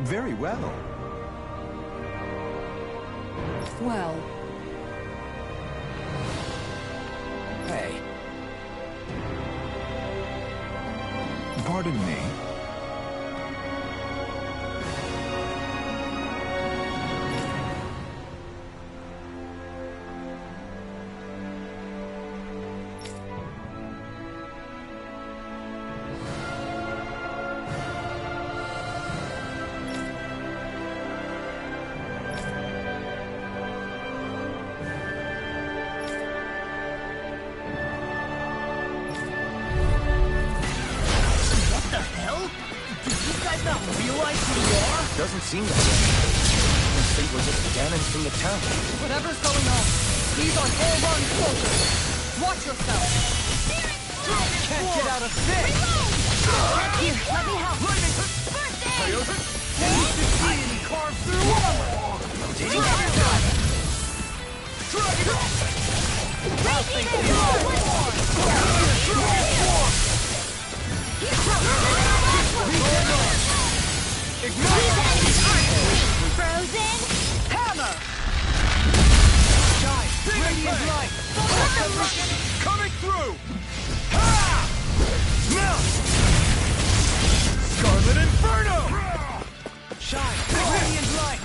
Very well. Well. Hey. Pardon me. Doesn't seem that way. These things were just cannons from the town. Whatever's going on, these are full-run soldiers. Watch yourself. Can't get out of this! Here, let me help. Iron carved through armor! Rotating fire! Frozen hammer. Shine! Radiant light! Coming through! Ha! Melt! Scarlet Inferno! Shine! Radiant light!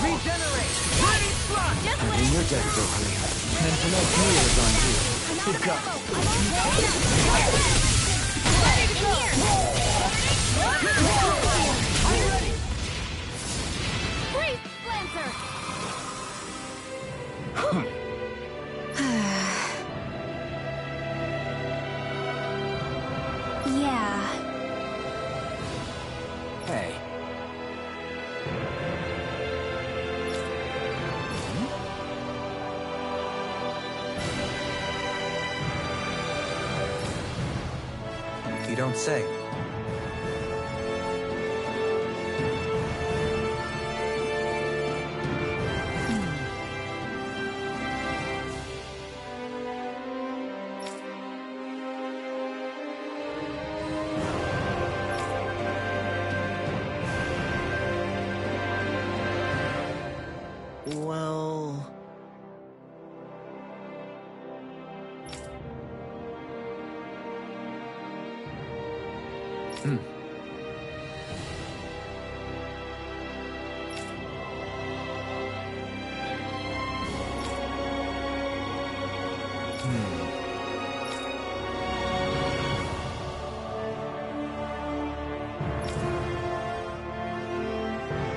Regenerate! Ready slot! And you're dead, Broccoli. And tonight's meal is on you. Good God. Ready to go. I'm ready. Freeze, Lancer. Yeah. Hey. You don't say. Well...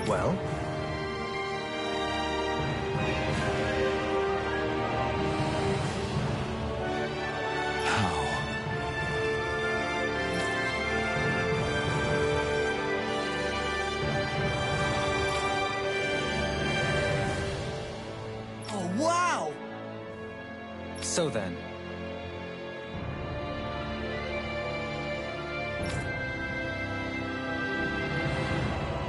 Well? Oh, wow! So then...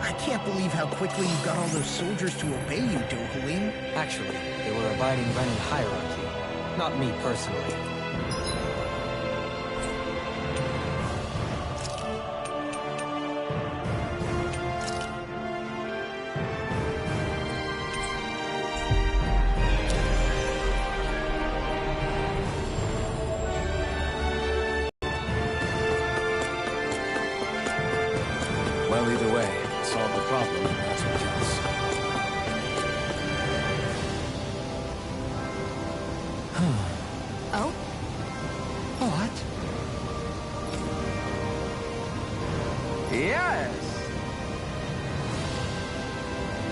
I can't believe how quickly you got all those soldiers to obey you, Dohalim. Actually, they were abiding Renan hierarchy, not me personally. Well, either way, solve the problem, that's what counts. Oh? What? Yes!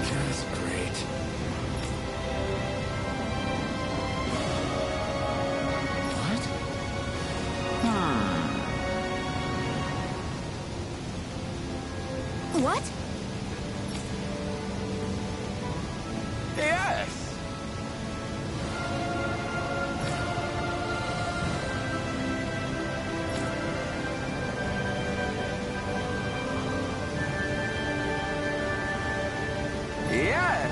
That's great. What? What? Yes! Yes!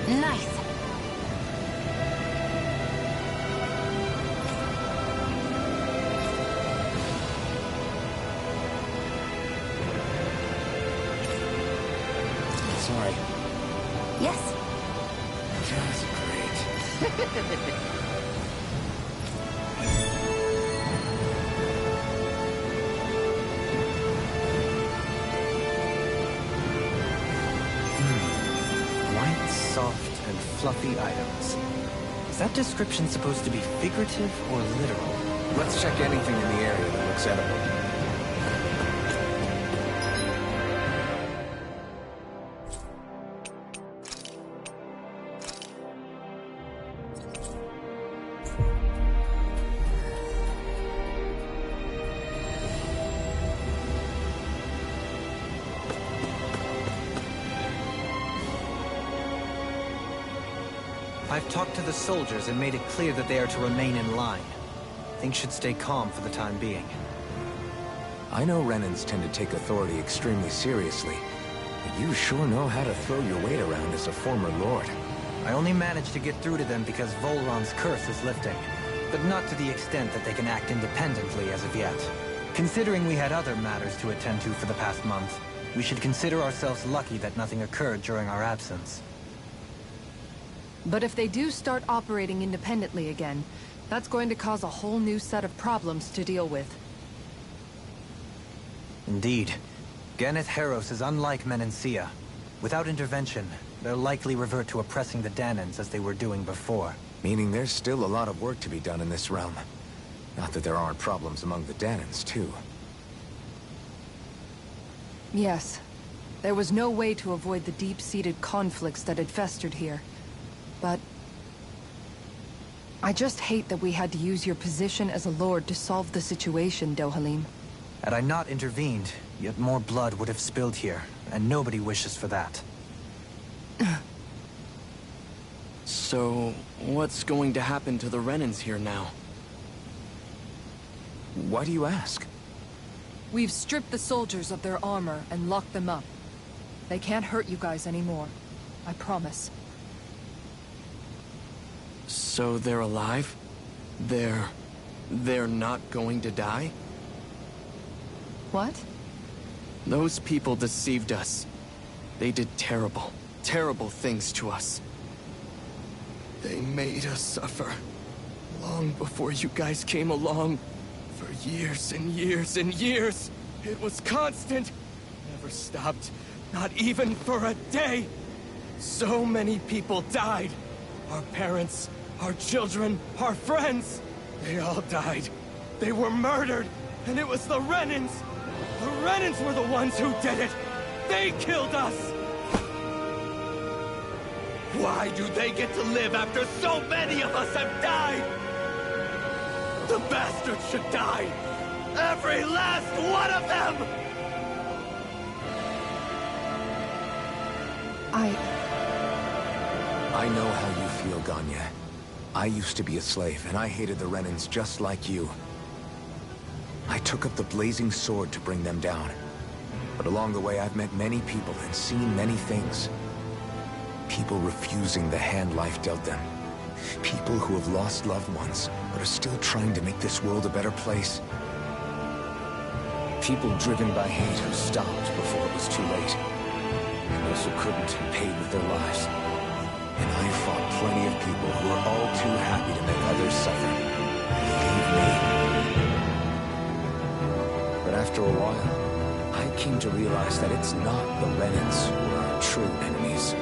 Nice. Just great. White, soft, and fluffy items. Is that description supposed to be figurative or literal? Let's check anything in the area that looks edible. I've talked to the soldiers and made it clear that they are to remain in line. Things should stay calm for the time being. I know Renans tend to take authority extremely seriously, but you sure know how to throw your weight around as a former lord. I only managed to get through to them because Volron's curse is lifting, but not to the extent that they can act independently as of yet. Considering we had other matters to attend to for the past month, we should consider ourselves lucky that nothing occurred during our absence. But if they do start operating independently again, that's going to cause a whole new set of problems to deal with. Indeed. Ganeth Heros is unlike Menancia. Without intervention, they'll likely revert to oppressing the Danans as they were doing before. Meaning there's still a lot of work to be done in this realm. Not that there aren't problems among the Danans, too. Yes. There was no way to avoid the deep-seated conflicts that had festered here. But I just hate that we had to use your position as a lord to solve the situation, Dohalim. Had I not intervened, yet more blood would have spilled here, and nobody wishes for that. So, what's going to happen to the Renans here now? Why do you ask? We've stripped the soldiers of their armor and locked them up. They can't hurt you guys anymore. I promise. So they're alive? They're not going to die? What? Those people deceived us. They did terrible, terrible things to us. They made us suffer. Long before you guys came along. For years and years and years. It was constant. Never stopped. Not even for a day. So many people died. Our parents, our children, our friends. They all died. They were murdered. And it was the Renans. The Renans were the ones who did it. They killed us. Why do they get to live after so many of us have died? The bastards should die. Every last one of them! I know how you feel, Ganya. I used to be a slave, and I hated the Renans just like you. I took up the blazing sword to bring them down. But along the way, I've met many people and seen many things. People refusing the hand life dealt them. People who have lost loved ones, but are still trying to make this world a better place. People driven by hate who stopped before it was too late. And those who couldn't and paid with their lives. And I fought plenty of people who were all too happy to make others suffer. Believe me. But after a while, I came to realize that it's not the Renans who are our true enemies.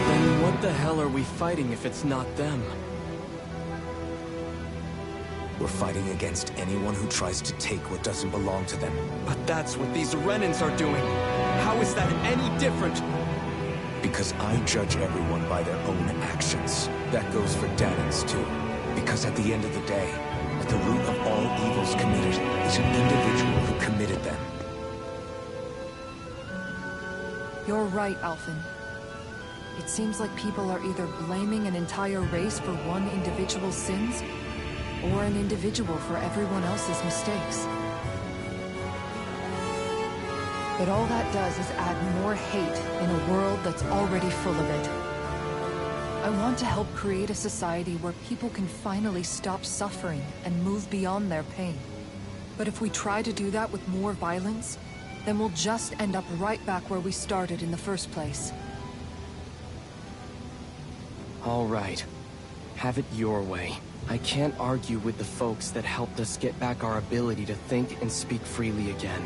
Then what the hell are we fighting if it's not them? We're fighting against anyone who tries to take what doesn't belong to them. But that's what these Renans are doing. How is that any different? Because I judge everyone by their own actions. That goes for Danans too. Because at the end of the day, at the root of all evils committed is an individual who committed them. You're right, Alphen. It seems like people are either blaming an entire race for one individual's sins, or an individual for everyone else's mistakes. But all that does is add more hate in a world that's already full of it. I want to help create a society where people can finally stop suffering and move beyond their pain. But if we try to do that with more violence, then we'll just end up right back where we started in the first place. All right. Have it your way. I can't argue with the folks that helped us get back our ability to think and speak freely again.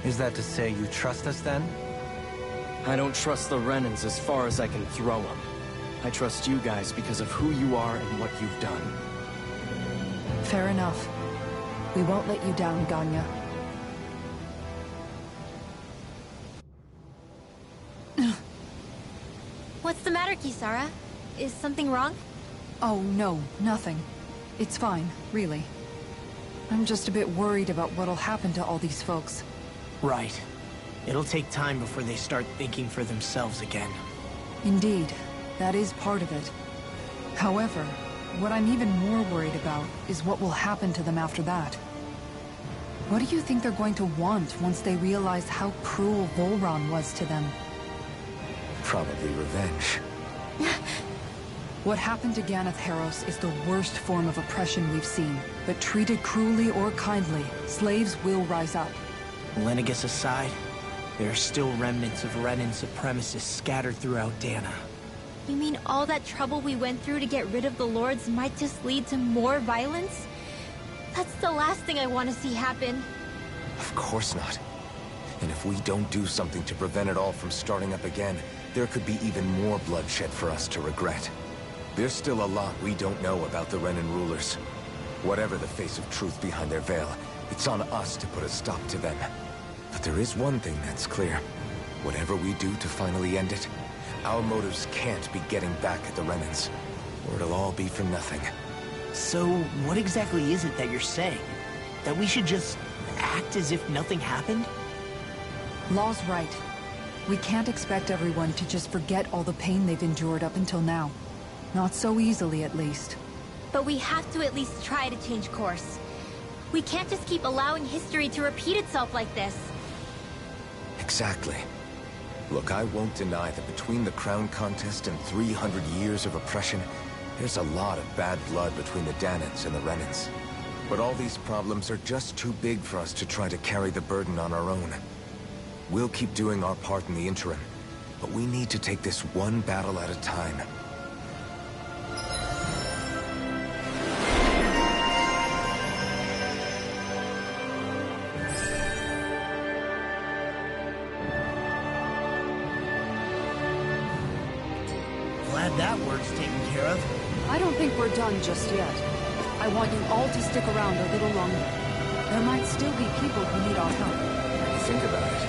Is that to say you trust us then? I don't trust the Renans as far as I can throw them. I trust you guys because of who you are and what you've done. Fair enough. We won't let you down, Ganya. What's the matter, Kisara? Is something wrong? Oh, no, nothing. It's fine, really. I'm just a bit worried about what'll happen to all these folks. Right. It'll take time before they start thinking for themselves again. Indeed, that is part of it. However, what I'm even more worried about is what will happen to them after that. What do you think they're going to want once they realize how cruel Volron was to them? Probably revenge. What happened to Ganeth Haros is the worst form of oppression we've seen, but treated cruelly or kindly, slaves will rise up. Lenegus aside, there are still remnants of Renan supremacists scattered throughout Dana. You mean all that trouble we went through to get rid of the Lords might just lead to more violence? That's the last thing I want to see happen. Of course not. And if we don't do something to prevent it all from starting up again, there could be even more bloodshed for us to regret. There's still a lot we don't know about the Renan rulers. Whatever the face of truth behind their veil, it's on us to put a stop to them. But there is one thing that's clear. Whatever we do to finally end it, our motives can't be getting back at the Renans, or it'll all be for nothing. So, what exactly is it that you're saying? That we should just act as if nothing happened? Law's right. We can't expect everyone to just forget all the pain they've endured up until now. Not so easily, at least. But we have to at least try to change course. We can't just keep allowing history to repeat itself like this. Exactly. Look, I won't deny that between the crown contest and 300 years of oppression, there's a lot of bad blood between the Danans and the Renans. But all these problems are just too big for us to try to carry the burden on our own. We'll keep doing our part in the interim, but we need to take this one battle at a time. Glad that work's taken care of. I don't think we're done just yet. I want you all to stick around a little longer. There might still be people who need our help. Think about it.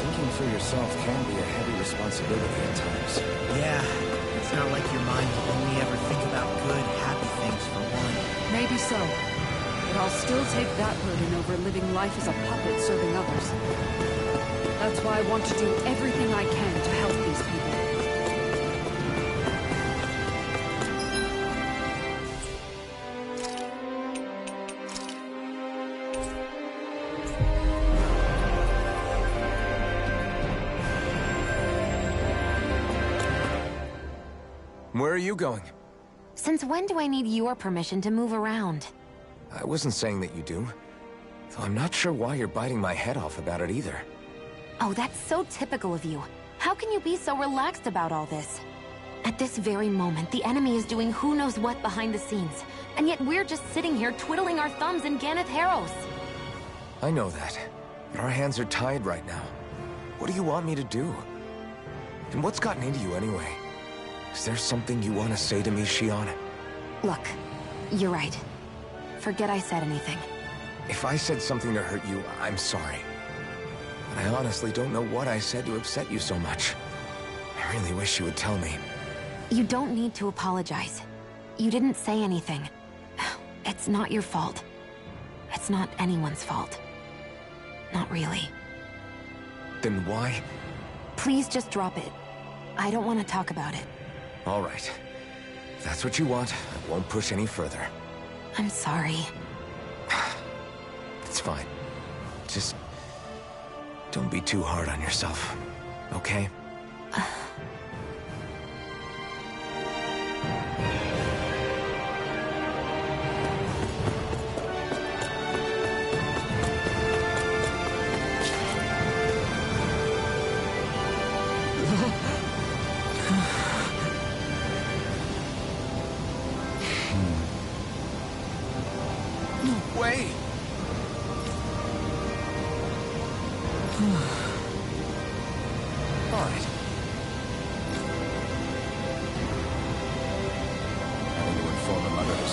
Thinking for yourself can be a heavy responsibility at times. Yeah, it's not like your mind will only ever think about good, happy things for one. Maybe so. But I'll still take that burden over living life as a puppet serving others. That's why I want to do everything I can to help these people. Where are you going? Since when do I need your permission to move around? I wasn't saying that you do. Though I'm not sure why you're biting my head off about it either. Oh, that's so typical of you. How can you be so relaxed about all this? At this very moment, the enemy is doing who knows what behind the scenes. And yet we're just sitting here twiddling our thumbs in Ganeth Haros. I know that. But our hands are tied right now. What do you want me to do? And what's gotten into you anyway? Is there something you want to say to me, Shion? Look, you're right. Forget I said anything. If I said something to hurt you, I'm sorry. But I honestly don't know what I said to upset you so much. I really wish you would tell me. You don't need to apologize. You didn't say anything. It's not your fault. It's not anyone's fault. Not really. Then why? Please just drop it. I don't want to talk about it. All right. If that's what you want, I won't push any further. I'm sorry. It's fine. Just don't be too hard on yourself, okay?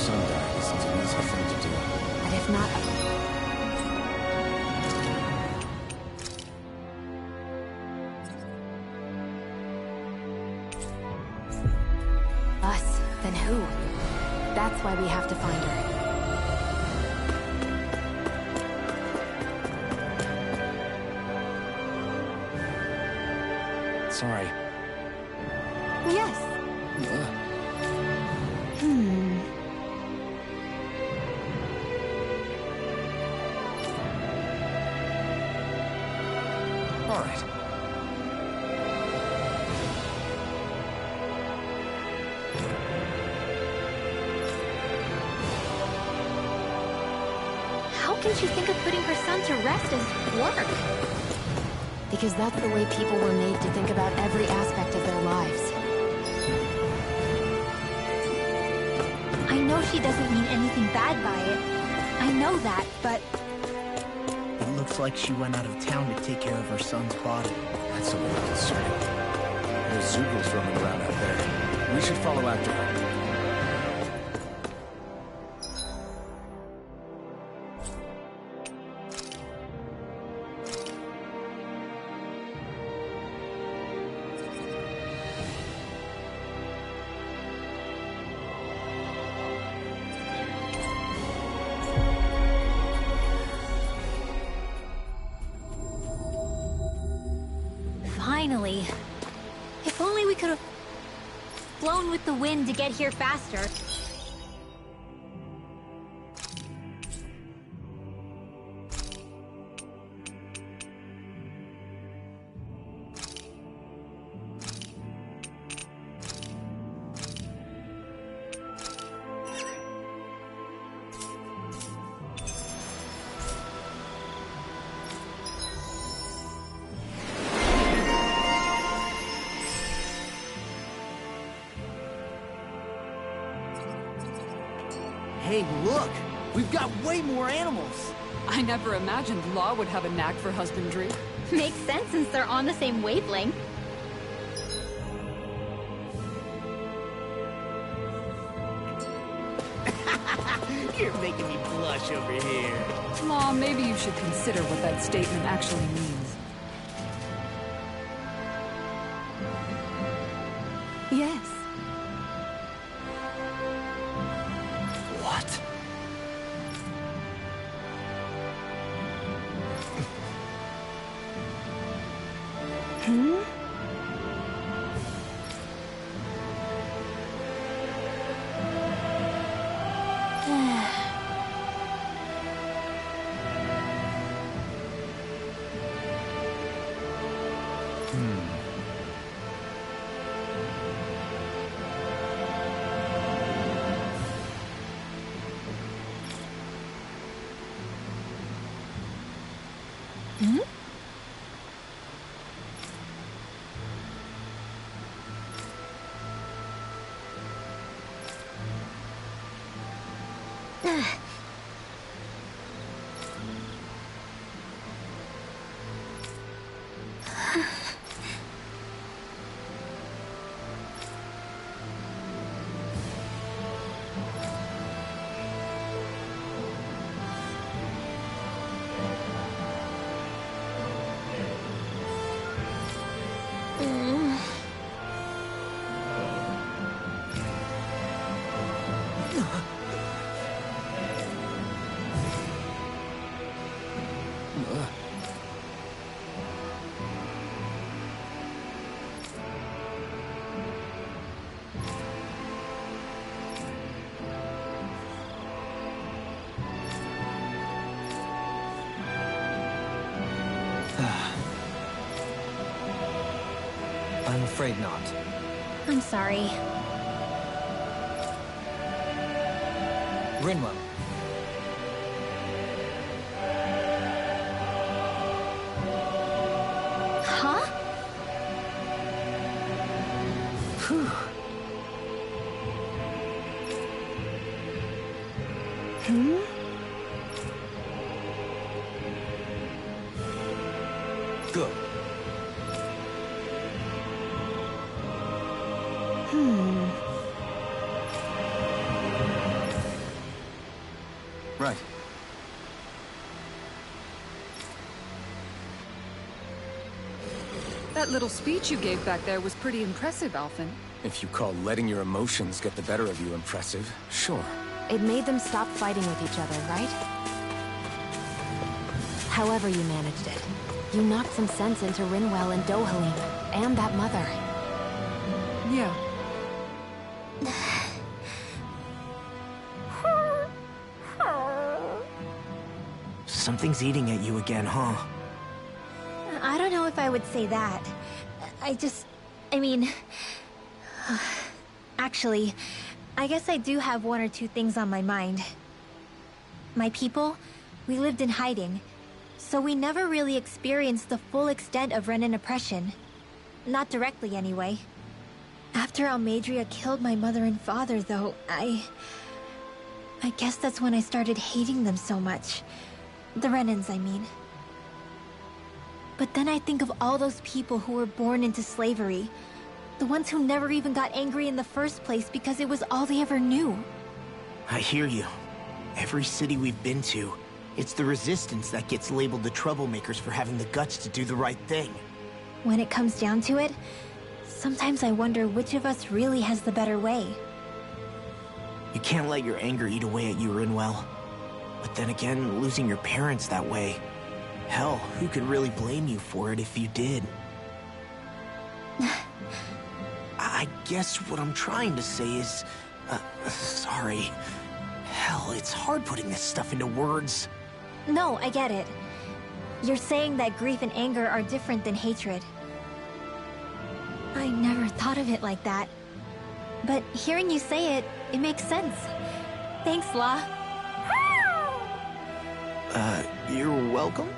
son died isn't an easy thing to do. But if not... Us, then who? That's why we have to find her. Sorry. Yes. All right. How can she think of putting her son to rest as work? Because that's the way people were made to think about every aspect of their lives. I know she doesn't mean anything bad by it. I know that, but It looks like she went out of town to take care of her son's body. That's a little concerning. There's Zugals roaming around out there. We should follow after her. finally. If only we could have flown with the wind to get here faster. Hey, look! We've got way more animals! I never imagined Law would have a knack for husbandry. Makes sense since they're on the same wavelength. You're making me blush over here. Law, maybe you should consider what that statement actually means. Yes. What? I'm afraid not. I'm sorry. Rinwell. Huh? Phew. Good. Right. That little speech you gave back there was pretty impressive, Alphen. If you call letting your emotions get the better of you impressive, sure. It made them stop fighting with each other, right? However you managed it, you knocked some sense into Rinwell and Dohalim, and that mother. Yeah. Something's eating at you again, huh? I don't know if I would say that. I mean... Actually, I guess I do have one or two things on my mind. My people, we lived in hiding, so we never really experienced the full extent of Renan oppression. Not directly, anyway. After Almadria killed my mother and father, though, I guess that's when I started hating them so much. The Renans, I mean. But then I think of all those people who were born into slavery. The ones who never even got angry in the first place because it was all they ever knew. I hear you. Every city we've been to, it's the Resistance that gets labeled the troublemakers for having the guts to do the right thing. When it comes down to it, sometimes I wonder which of us really has the better way. You can't let your anger eat away at you, Rinwell. But then again, losing your parents that way... Hell, who could really blame you for it if you did? I guess what I'm trying to say is... sorry. Hell, it's hard putting this stuff into words. No, I get it. You're saying that grief and anger are different than hatred. I never thought of it like that. But hearing you say it, it makes sense. Thanks, La. You're welcome?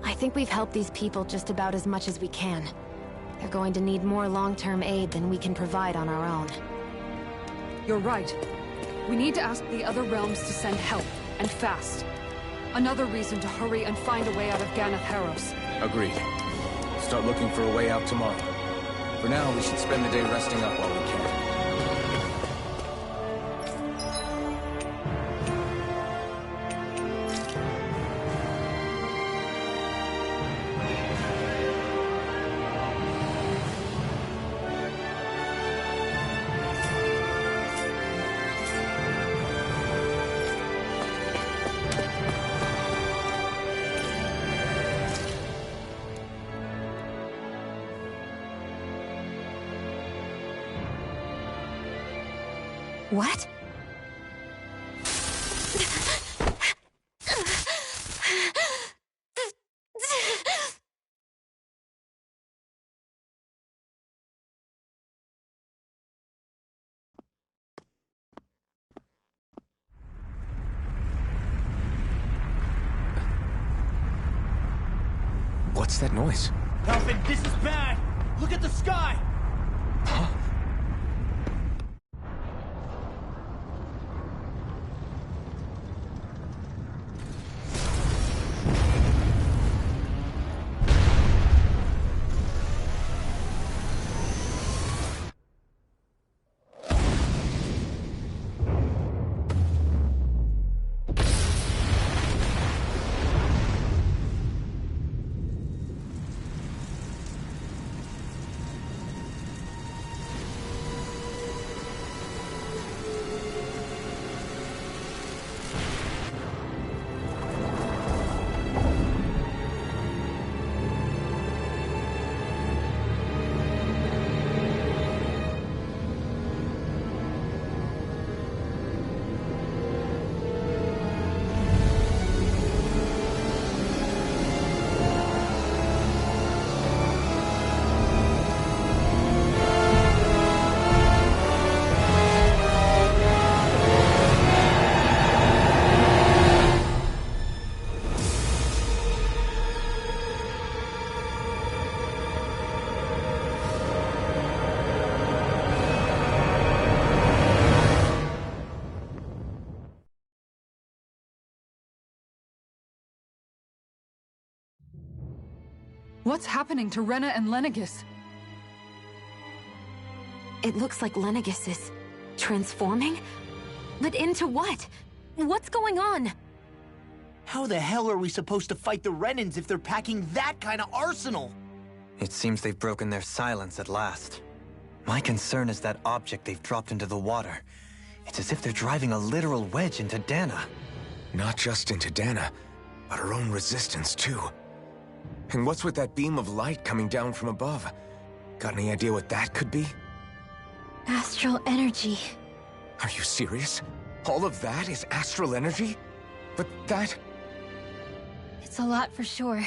I think we've helped these people just about as much as we can. They're going to need more long-term aid than we can provide on our own. You're right. We need to ask the other realms to send help, and fast. Another reason to hurry and find a way out of Ganath Haros. Agreed. Start looking for a way out tomorrow. For now, we should spend the day resting up while we can. What? What's that noise? Alphen, this is bad! Look at the sky! Huh? What's happening to Rena and Lenegis? It looks like Lenegis is transforming? But into what? What's going on? How the hell are we supposed to fight the Renans if they're packing that kind of arsenal? It seems they've broken their silence at last. My concern is that object they've dropped into the water. It's as if they're driving a literal wedge into Dana. Not just into Dana, but her own resistance too. And what's with that beam of light coming down from above? Got any idea what that could be? Astral energy. Are you serious? All of that is astral energy? But that... It's a lot for sure.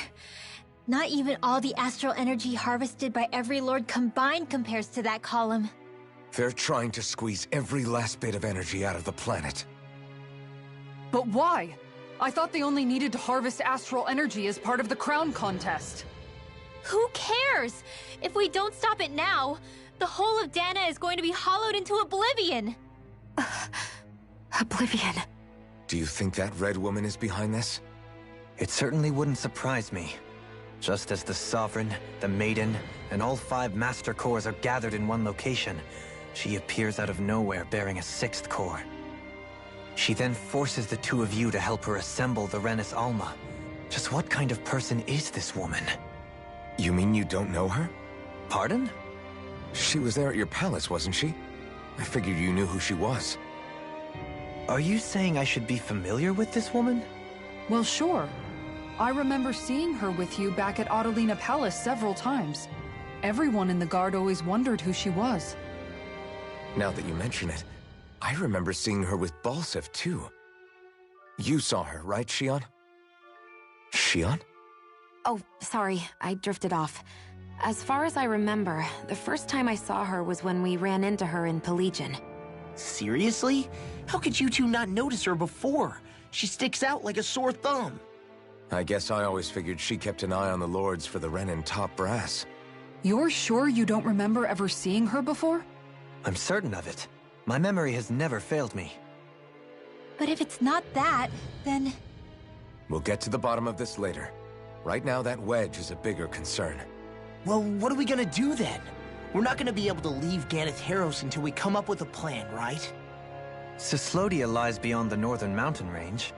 Not even all the astral energy harvested by every lord combined compares to that column. They're trying to squeeze every last bit of energy out of the planet. But why? I thought they only needed to harvest astral energy as part of the crown contest. Who cares? If we don't stop it now, the whole of Dana is going to be hollowed into oblivion. Oblivion. Do you think that red woman is behind this? It certainly wouldn't surprise me. Just as the Sovereign, the Maiden, and all 5 Master Cores are gathered in one location, she appears out of nowhere bearing a 6th core. She then forces the 2 of you to help her assemble the Renis Alma. Just what kind of person is this woman? You mean you don't know her? Pardon? She was there at your palace, wasn't she? I figured you knew who she was. Are you saying I should be familiar with this woman? Well, sure. I remember seeing her with you back at Adelina Palace several times. Everyone in the guard always wondered who she was. Now that you mention it, I remember seeing her with Balsif, too. You saw her, right, Shion? Shion? Oh, sorry, I drifted off. As far as I remember, the first time I saw her was when we ran into her in Pelagian. Seriously? How could you two not notice her before? She sticks out like a sore thumb. I guess I always figured she kept an eye on the lords for the Renin top brass. You're sure you don't remember ever seeing her before? I'm certain of it. My memory has never failed me. But if it's not that, then... We'll get to the bottom of this later. Right now, that wedge is a bigger concern. Well, what are we gonna do then? We're not gonna be able to leave Ganath Haros until we come up with a plan, right? Cyslodia lies beyond the northern mountain range.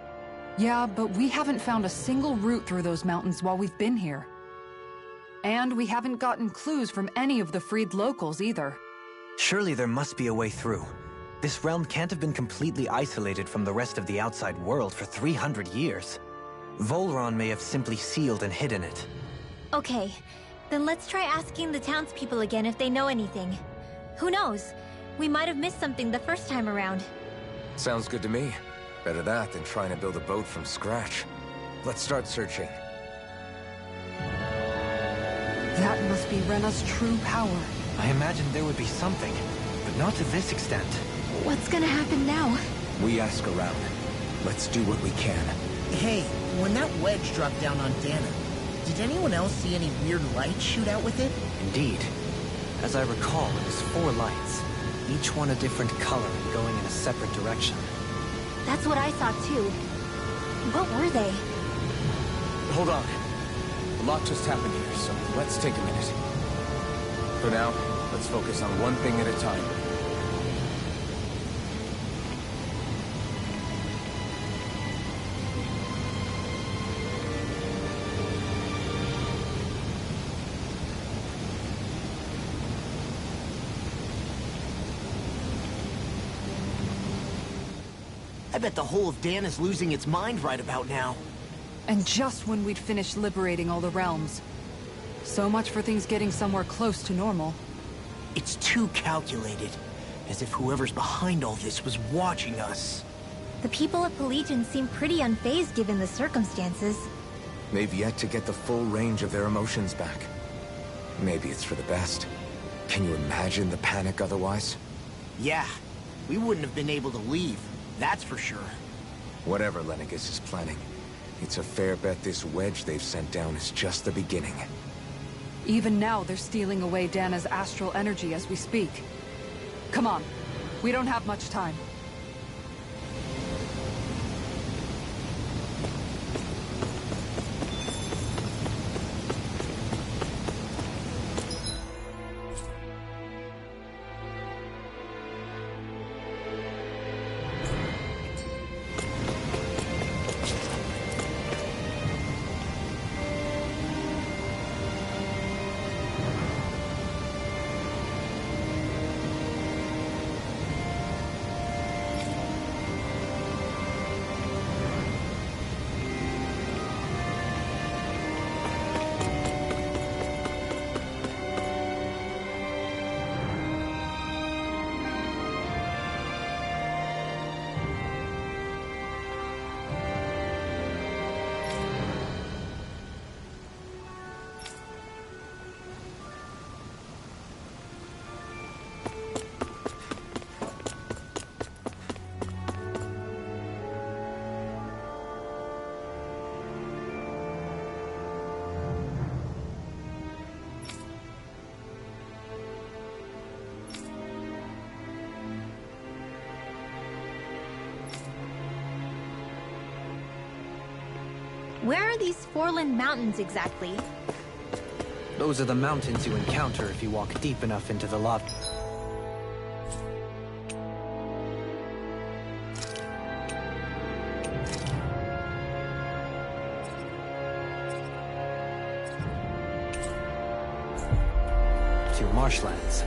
Yeah, but we haven't found a single route through those mountains while we've been here. And we haven't gotten clues from any of the freed locals either. Surely there must be a way through. This realm can't have been completely isolated from the rest of the outside world for 300 years. Volron may have simply sealed and hidden it. Okay, then let's try asking the townspeople again if they know anything. Who knows? We might have missed something the first time around. Sounds good to me. Better that than trying to build a boat from scratch. Let's start searching. That must be Rena's true power. I imagined there would be something, but not to this extent. What's gonna happen now? We ask around. Let's do what we can. Hey, when that wedge dropped down on Dana, did anyone else see any weird lights shoot out with it? Indeed. As I recall, it was 4 lights, each one a different color and going in a separate direction. That's what I saw too. What were they? Hold on. A lot just happened here, so let's take a minute. For now, let's focus on one thing at a time. I bet the whole of Dan is losing its mind right about now. And just when we'd finished liberating all the realms. So much for things getting somewhere close to normal. It's too calculated. As if whoever's behind all this was watching us. The people of Pelagian seem pretty unfazed given the circumstances. They've yet to get the full range of their emotions back. Maybe it's for the best. Can you imagine the panic otherwise? Yeah, we wouldn't have been able to leave. That's for sure. Whatever Lenegis is planning, it's a fair bet this wedge they've sent down is just the beginning. Even now, they're stealing away Dana's astral energy as we speak. Come on. We don't have much time. Where are these Foreland Mountains exactly? Those are the mountains you encounter if you walk deep enough into the lava. To marshlands.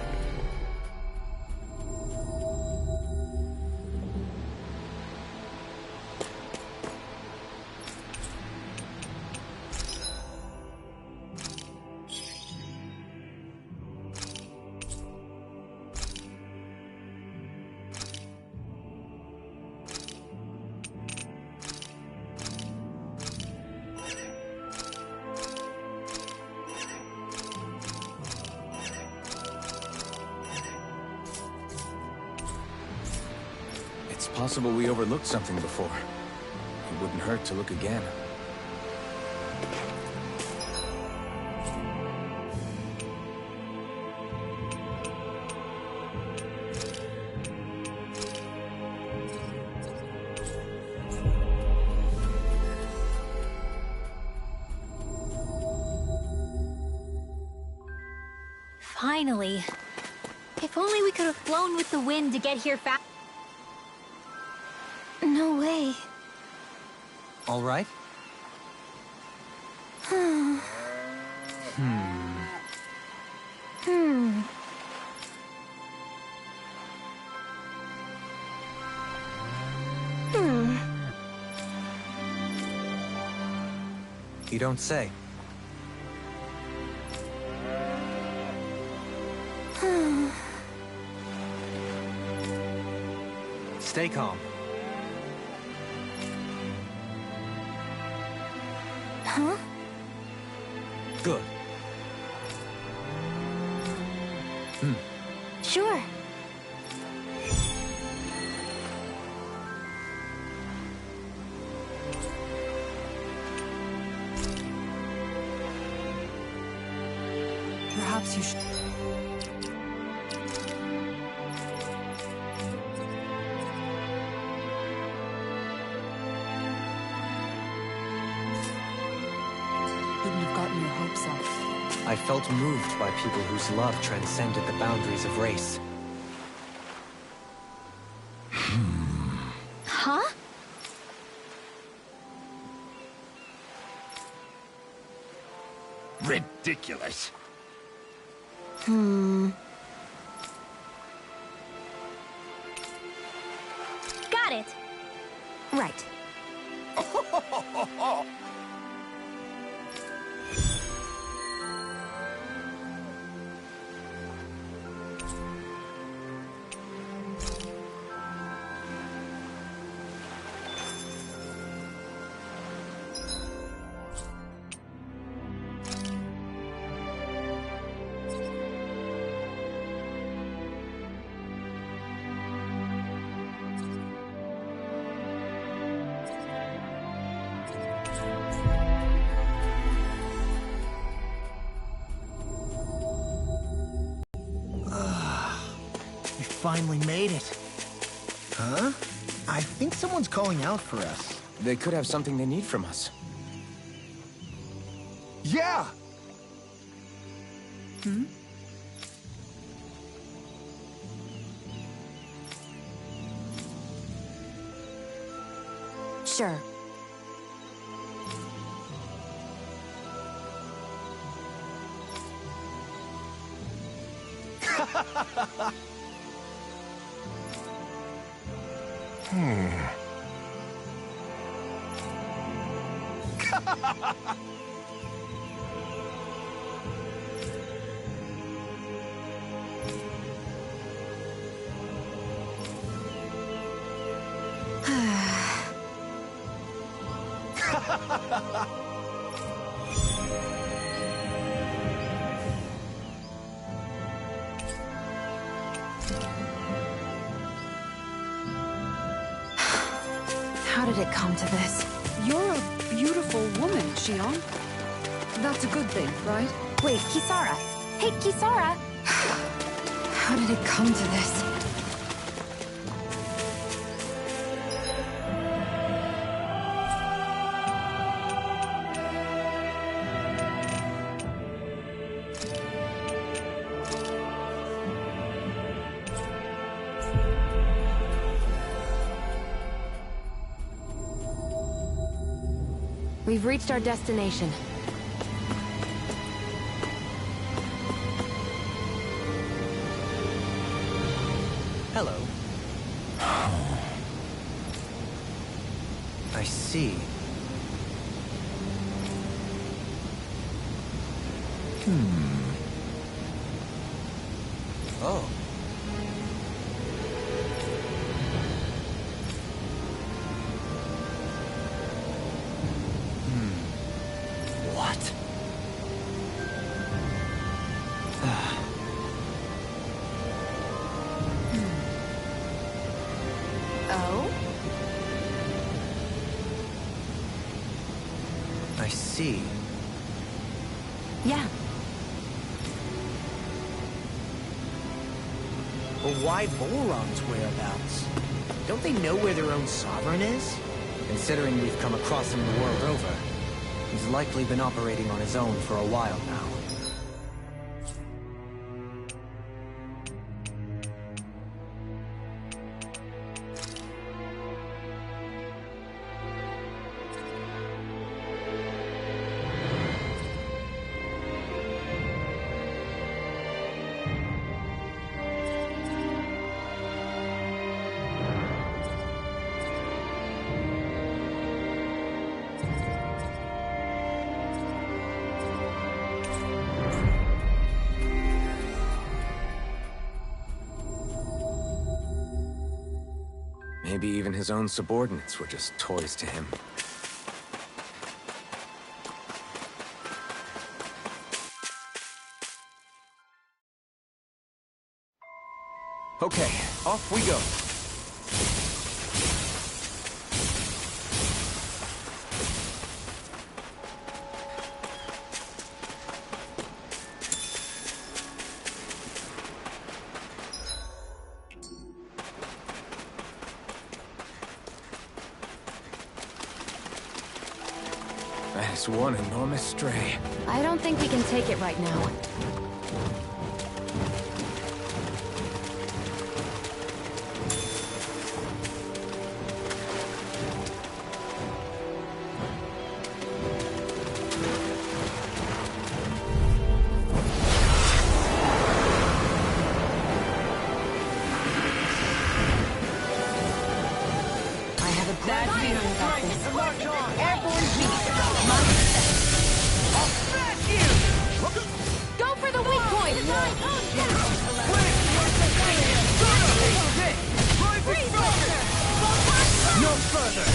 It's possible we overlooked something before. It wouldn't hurt to look again. Finally. If only we could have flown with the wind to get here fast. No way. All right? Hmm. You don't say. Stay calm. Huh? Good. Sure. Perhaps you should... Wouldn't have gotten your hopes up. I felt moved by people whose love transcended the boundaries of race. Huh? Ridiculous. Got it. Right. We finally made it. Huh? I think someone's calling out for us. They could have something they need from us. Yeah! Sure. How did it come to this? You're a beautiful woman, Shion. That's a good thing, right? Wait, Kisara. Hey, Kisara! How did it come to this? We've reached our destination. Hello. I see. Oh. What? Oh? I see. Yeah. But why Volron's whereabouts? Don't they know where their own sovereign is? Considering we've come across him the world over, he's likely been operating on his own for a while now. Maybe even his own subordinates were just toys to him. Okay, off we go. That is one enormous stray. I don't think we can take it right now. I have a bad feeling about this. Airborne beast. Go for the weak point! No further!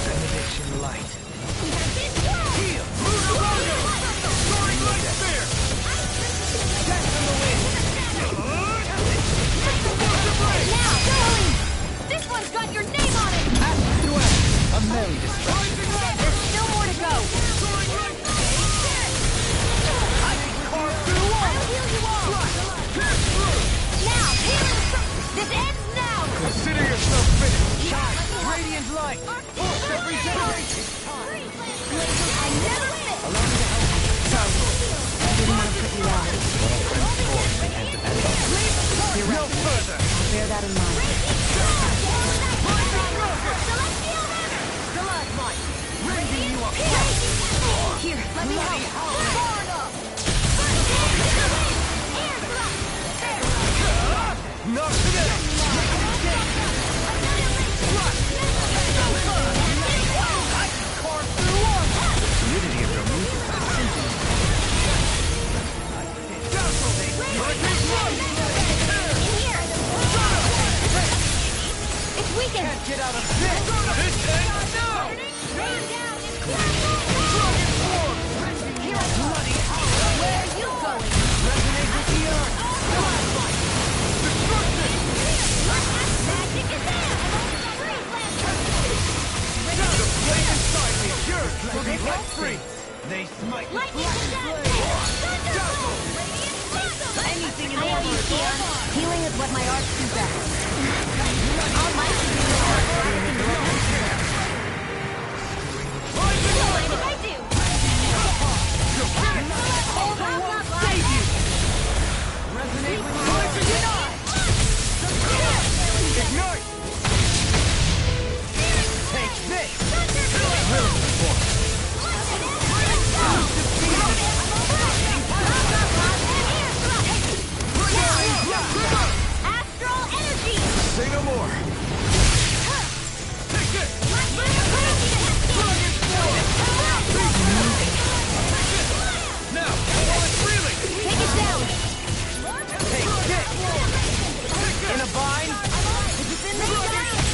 Benediction light. This one's got your name on it! A merry destruction. There's still more to go! I'll heal you all! Now, this ends now! Consider yourself finished! Shine! Radiant light! Force of regeneration! I never miss! Didn't want to put you out. They can't depend on. No further! Bear that in mind. Here, let me help. Not today! Fluidity of your movement is simply It's weakened. Get out of this! This ends now! Where are you going? Resonate with the earth! Destruction! Magic is in! The flame inside me cures will be let free! They smite with Lightning flash is blade. Anything in the healing is what my arts do best. All my to do is mind if I do? Resonate with the Ignite! Take this! Astral energy! Say no more. Take this! Now, while it's reeling! Take it down! Take this! In a bind?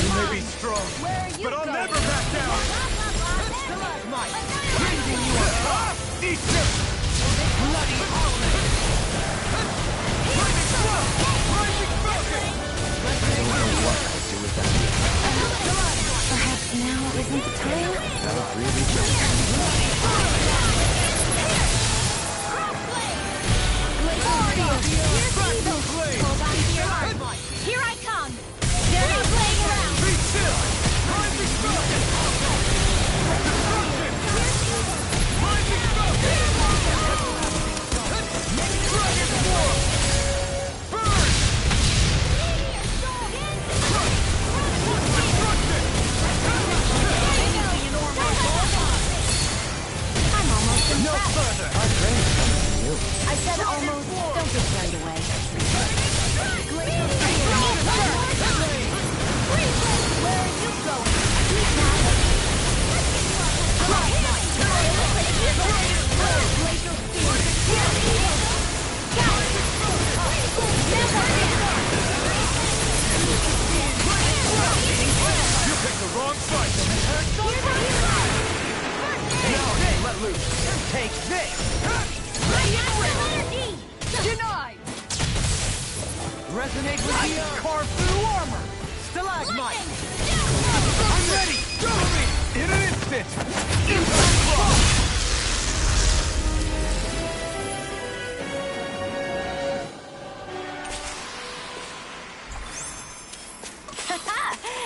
You may be strong, but I'll never back down! Raising you up! Eat this! Bloody element! Lightning Swell! Rising Falcon! I don't know what I'd do without you. Perhaps now isn't the time? That would really just... Here I come! There's no playing around! Be still! Rising Falcon! Destruction! Rising Falcon! Dragon Form! Burn! Crush! Destruction! I'm almost No impressed. further! Our friend's coming from you. I said almost. Don't get carried away. Where are you going? You picked the wrong fight! Now, let loose! Take this! Denied! Resonate with the carve through armor! Stalagmite! I'm ready! Go me! In an instant! Impact block!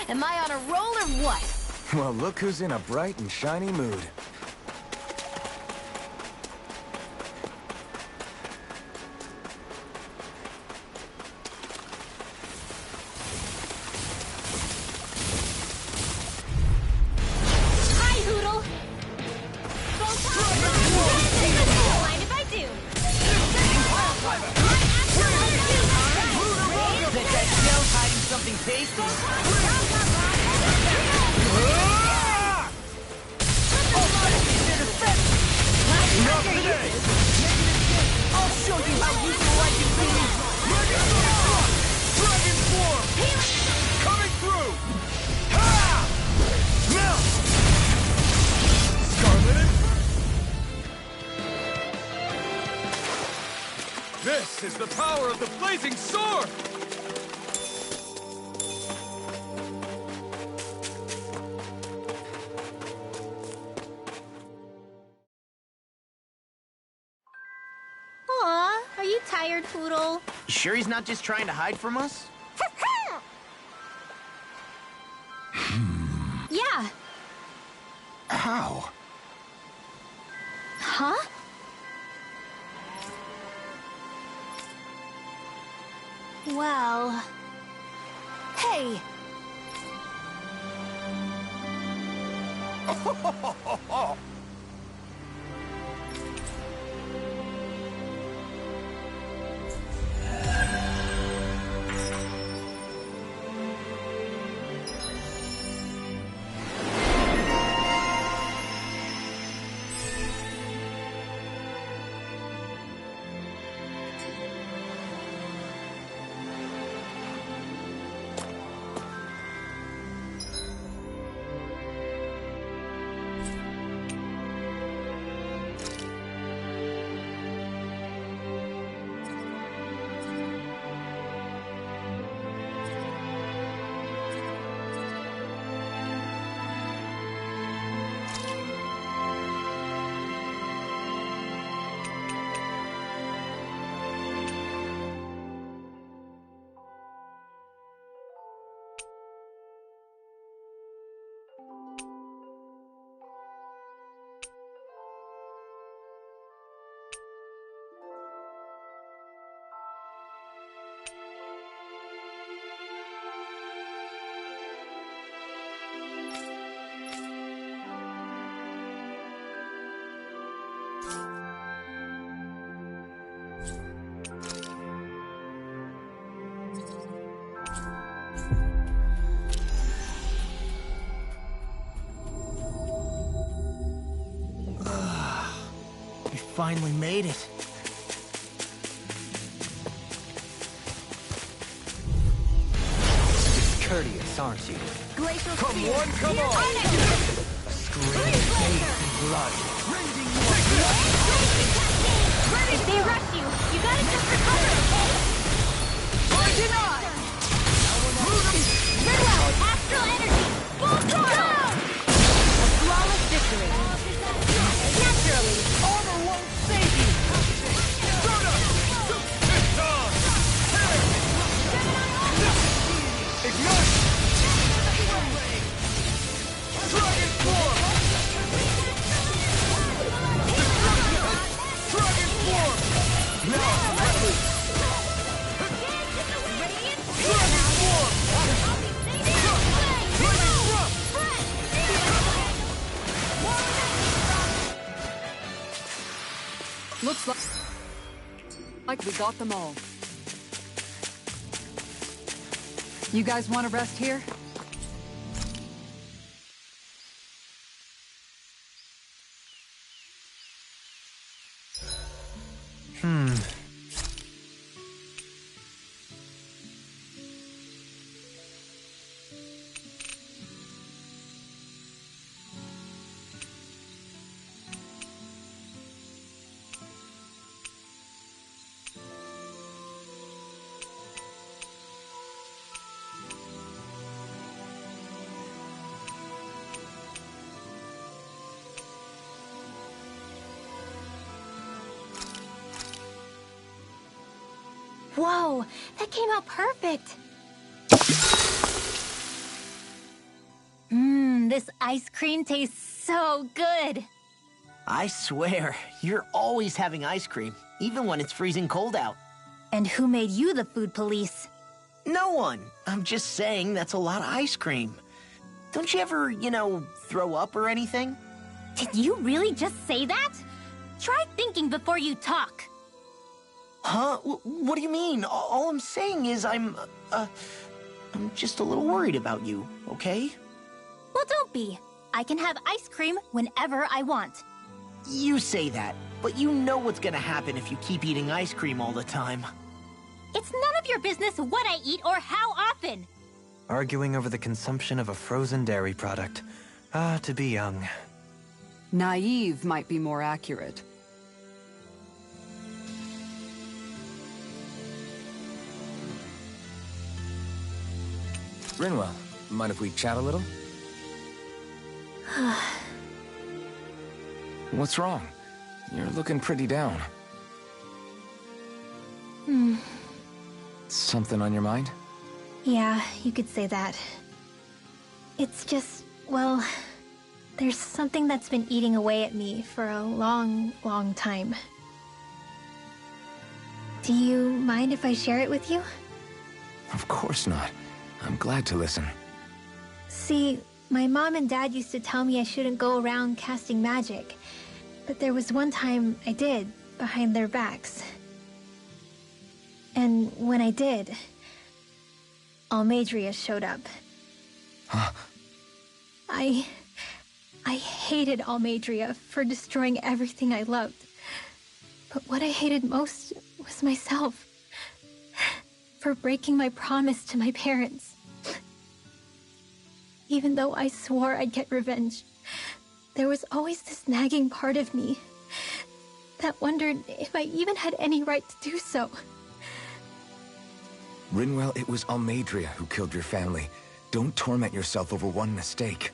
Am I on a roll or what? Well, look who's in a bright and shiny mood. Hi, Hoodle! Don't mind if I do? Bet that shell's hiding something tasty. Not today! I'll show you how useful I can be! Dragon Form! Coming through! Ha! Melt! Scarlet! This is the power of the blazing sword! Aw, are you tired, Poodle? You sure he's not just trying to hide from us? Yeah. How? Huh? Well... Hey! We finally made it. Discourteous, aren't you? Glacial Come Spear. on, come on! A scream of hate and blood. If they rush you, you gotta just recover, okay? Farewell, astral energy! Full throttle! A flawless victory. Naturally. Armor won't save you! Soda! Pistons! Ignite! Dragon Form! Dragon Form! Now, let loose! Dragon Form! Lightning Thrust! Looks like we got them all. You guys want to rest here? Whoa, that came out perfect. This ice cream tastes so good. I swear, you're always having ice cream, even when it's freezing cold out. And who made you the food police? No one. I'm just saying that's a lot of ice cream. Don't you ever, throw up or anything? Did you really just say that? Try thinking before you talk. Huh? What do you mean? All I'm saying is I'm just a little worried about you, okay? Well, don't be. I can have ice cream whenever I want. You say that, but you know what's gonna happen if you keep eating ice cream all the time. It's none of your business what I eat or how often. Arguing over the consumption of a frozen dairy product. Ah, to be young. Naive might be more accurate. Rinwell, mind if we chat a little? What's wrong? You're looking pretty down. Something on your mind? Yeah, you could say that. It's just, well, there's something that's been eating away at me for a long, long time. Do you mind if I share it with you? Of course not. I'm glad to listen. See, my mom and dad used to tell me I shouldn't go around casting magic. But there was one time I did, behind their backs. And when I did, Almadria showed up. Huh? I hated Almadria for destroying everything I loved. But what I hated most was myself. For breaking my promise to my parents. Even though I swore I'd get revenge, there was always this nagging part of me that wondered if I even had any right to do so. Rinwell, it was Almadria who killed your family. Don't torment yourself over one mistake.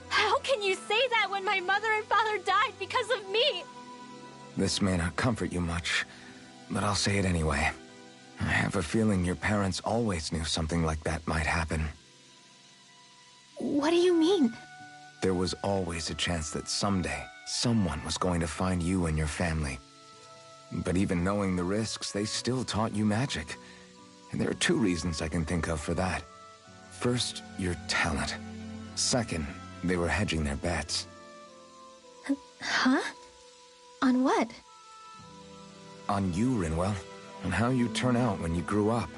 How can you say that when my mother and father died because of me? This may not comfort you much, but I'll say it anyway. I have a feeling your parents always knew something like that might happen. What do you mean? There was always a chance that someday, someone was going to find you and your family. But even knowing the risks, they still taught you magic. And there are two reasons I can think of for that. First, your talent. Second, they were hedging their bets. Huh? On what? On you, Rinwell. On how you turn out when you grew up.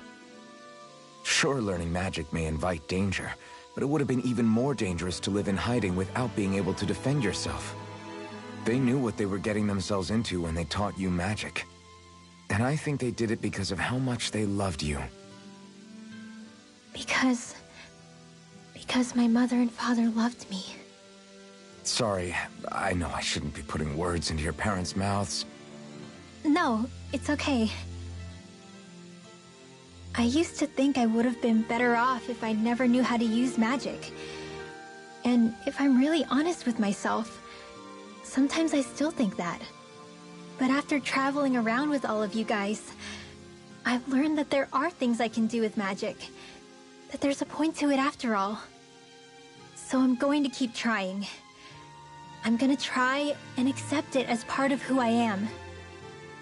Sure, learning magic may invite danger, but it would have been even more dangerous to live in hiding without being able to defend yourself. They knew what they were getting themselves into when they taught you magic. And I think they did it because of how much they loved you. Because my mother and father loved me. Sorry, I know I shouldn't be putting words into your parents' mouths. No, it's okay. I used to think I would have been better off if I never knew how to use magic. And if I'm really honest with myself, sometimes I still think that. But after traveling around with all of you guys, I've learned that there are things I can do with magic. That there's a point to it after all. So I'm going to keep trying. I'm gonna try and accept it as part of who I am.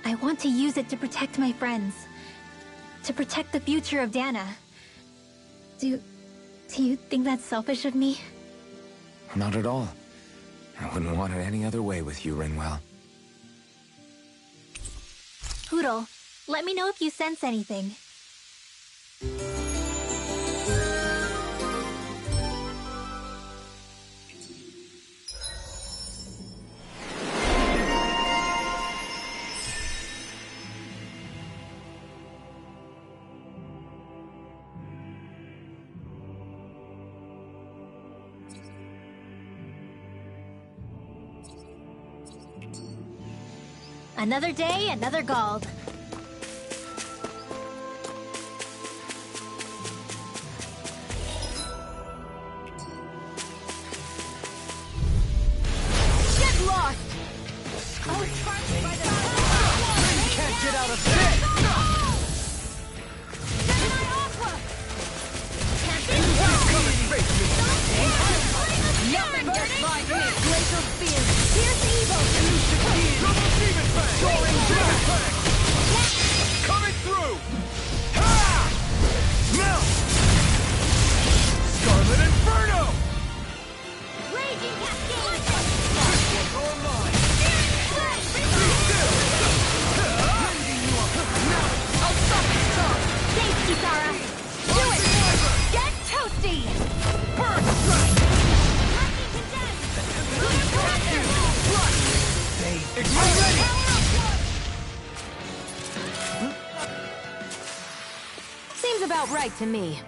I want to use it to protect my friends. To protect the future of Dana. Do you think that's selfish of me? Not at all. I wouldn't want it any other way with you, Rinwell. Poodle, let me know if you sense anything. Another day, another Gald. Get lost! I was targeted by the... You can't get out of this! Gemini Aqua! Nothing gets by me! Glacial Spear! Here's evil! Double Demon Fang! Soaring Demon Fang! Coming through! Ha! Melt! Scarlet Inferno! Raging Cascade! This one's all mine! Be still! Winding you up! Now! I'll stop this time! Thanks, Kisara! Do it! Get toasty! Burst Strike! Lightning Condemned! Ignite ready! Seems about right to me.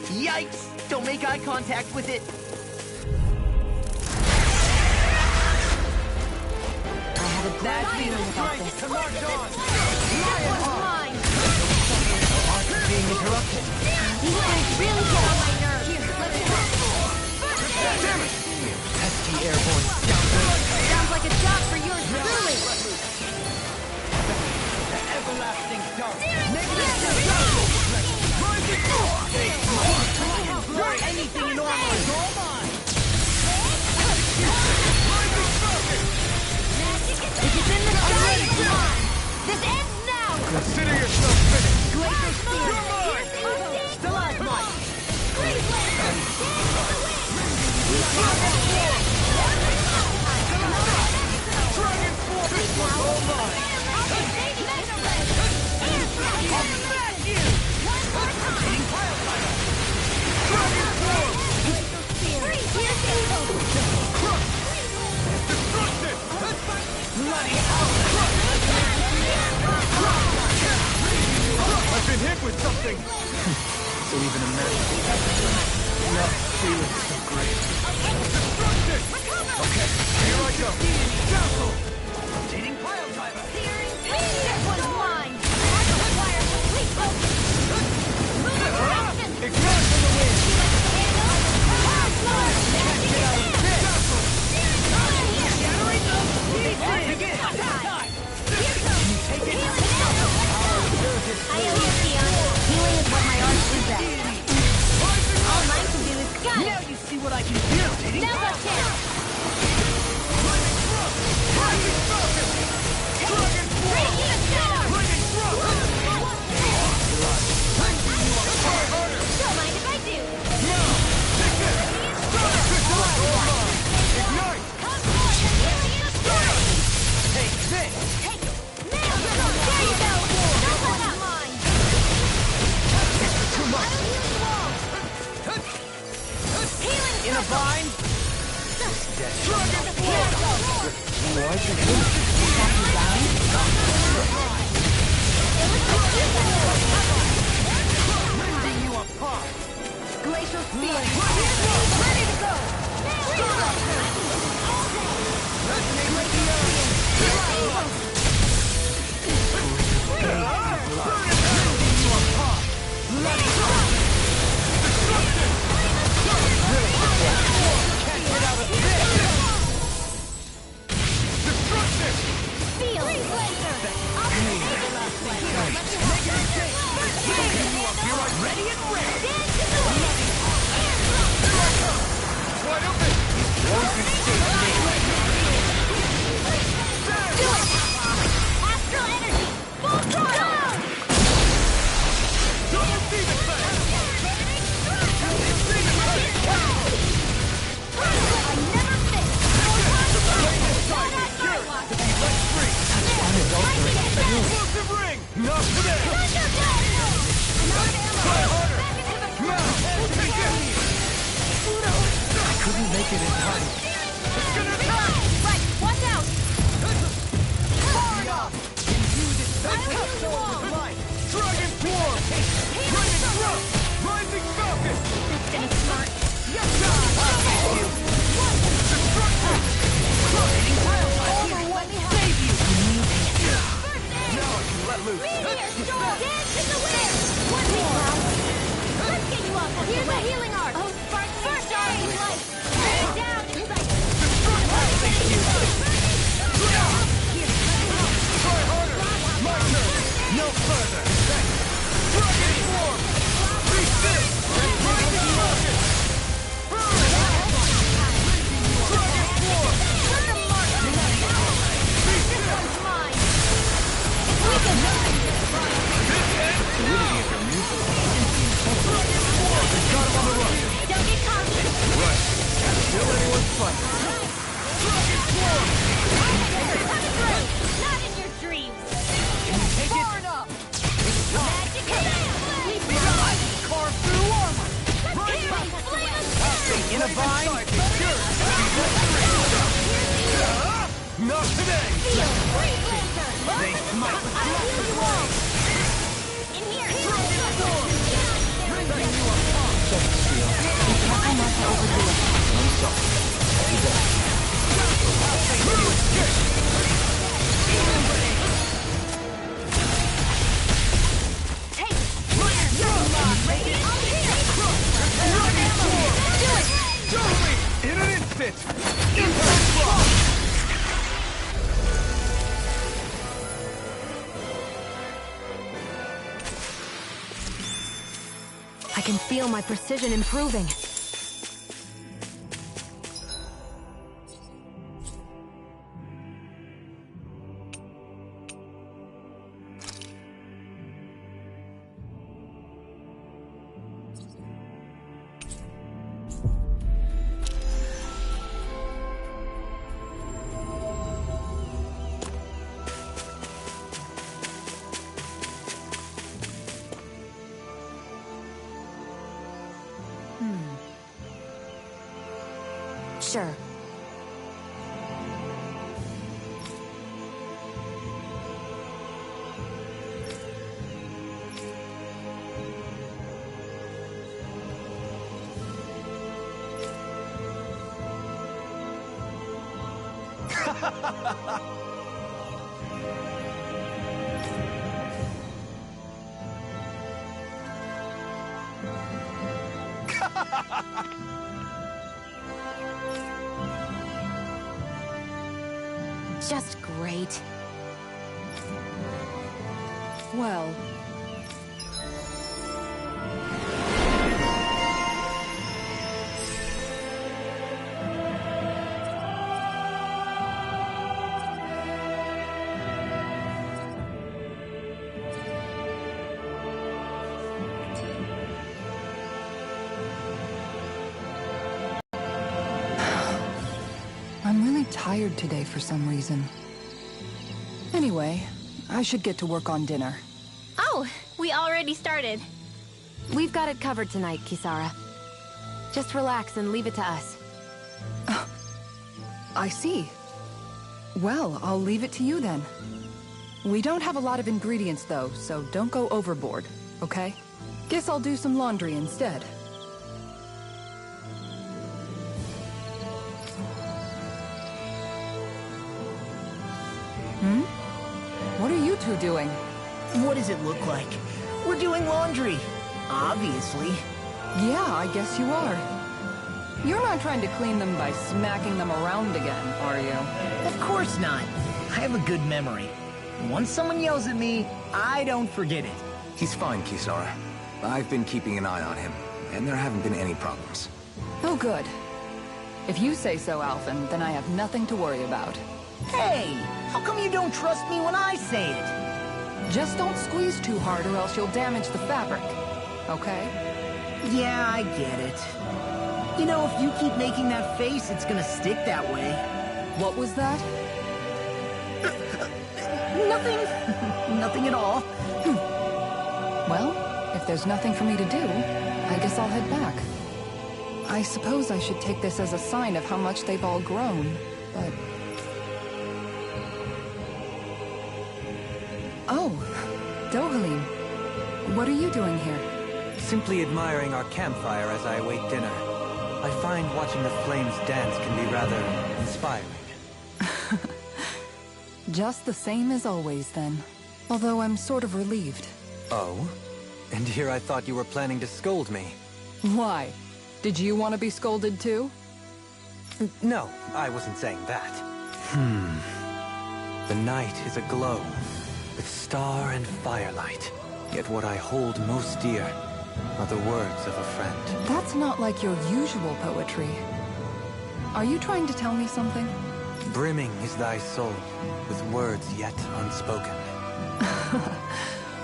Yikes! Don't make eye contact with it! I have a bad feeling about this. To march on! Mine! Being interrupted. These guys really get on my nerves. Damn it! Pesky airborne scoundrel! Sounds like a job for yours truly! The everlasting dark! Anything in armor is all mine! If it's in the sky, come on! This ends now! Consider yourself finished! Glacial Spear! You're mine! Stalagmite! Freeze Laser! Dragon Force! This one's all mine! I'll smash you! One more time! Dragon Force! Freeze! Here's evil! Destruction! Bloody hell! I've been hit with something! So even a magic not feeling so great. Destruction! Okay, here I go! Dazzle! Rotating pile driver! This one's mine! Require complete focus! Ignite from the wind! I owe you, Sion. Healing is what my art is at. All mine can do is gut. Now you see what I can do! Now's our chance! Rising divine? Ripping you apart! Glacial Spear! Ready to go! Resonate with the earth! Ripping you apart! Bloody can't get out of this! Destruction! Feel! You're ready and ready! Wide open! Won't escape me! Do it! Astral energy! Full throttle! Double demon blade! I never miss! Explosive ring! Not today! Try harder! Now! Take it! I couldn't make it in time. It's gonna attack! Right, watch out! Dragon form! Lightning thrust! Rising falcon! It's gonna smart. Destruction! Save you! Now I can let loose! Meteor storm! Dance in the wind! One more! Let's get you off of the way! Here's a healing arc! Oh, first aid! Lay down inside! Try harder! My turn! No further! Dragon form! Resist! Rising falcon! Dragon form! Put the mark on the This one's mine! If we can Got him on the run! don't get confident! Right. Still anyone's fight. Dragon form! Not in your dreams! Take it! Magic command! Carve through armor! In a vine? Not today! They smite with black In here! Ripping you apart! In an instant! Impact block! I can feel my precision improving. Sure. Just great. Well, I'm really tired today for some reason. Anyway, I should get to work on dinner. Oh, we already started. We've got it covered tonight, Kisara. Just relax and leave it to us. I see. Well, I'll leave it to you then. We don't have a lot of ingredients though, so don't go overboard, okay? Guess I'll do some laundry instead. What are you two doing? What does it look like? We're doing laundry. Obviously. Yeah, I guess you are. You're not trying to clean them by smacking them around again, are you? Of course not. I have a good memory. Once someone yells at me, I don't forget it. He's fine, Kisara. I've been keeping an eye on him, and there haven't been any problems. Oh, good. If you say so, Alphen, then I have nothing to worry about. Hey! How come you don't trust me when I say it? Just don't squeeze too hard or else you'll damage the fabric, okay? Yeah, I get it. You know, if you keep making that face, it's gonna stick that way. What was that? Nothing. Nothing at all. Well, if there's nothing for me to do, I guess I'll head back. I suppose I should take this as a sign of how much they've all grown, but... Oh, Dohalim. What are you doing here? Simply admiring our campfire as I await dinner. I find watching the flames dance can be rather inspiring. Just the same as always, then. Although I'm sort of relieved. Oh? And here I thought you were planning to scold me. Why? Did you want to be scolded too? No, I wasn't saying that. The night is aglow with star and firelight. Yet what I hold most dear are the words of a friend. That's not like your usual poetry. Are you trying to tell me something? Brimming is thy soul with words yet unspoken.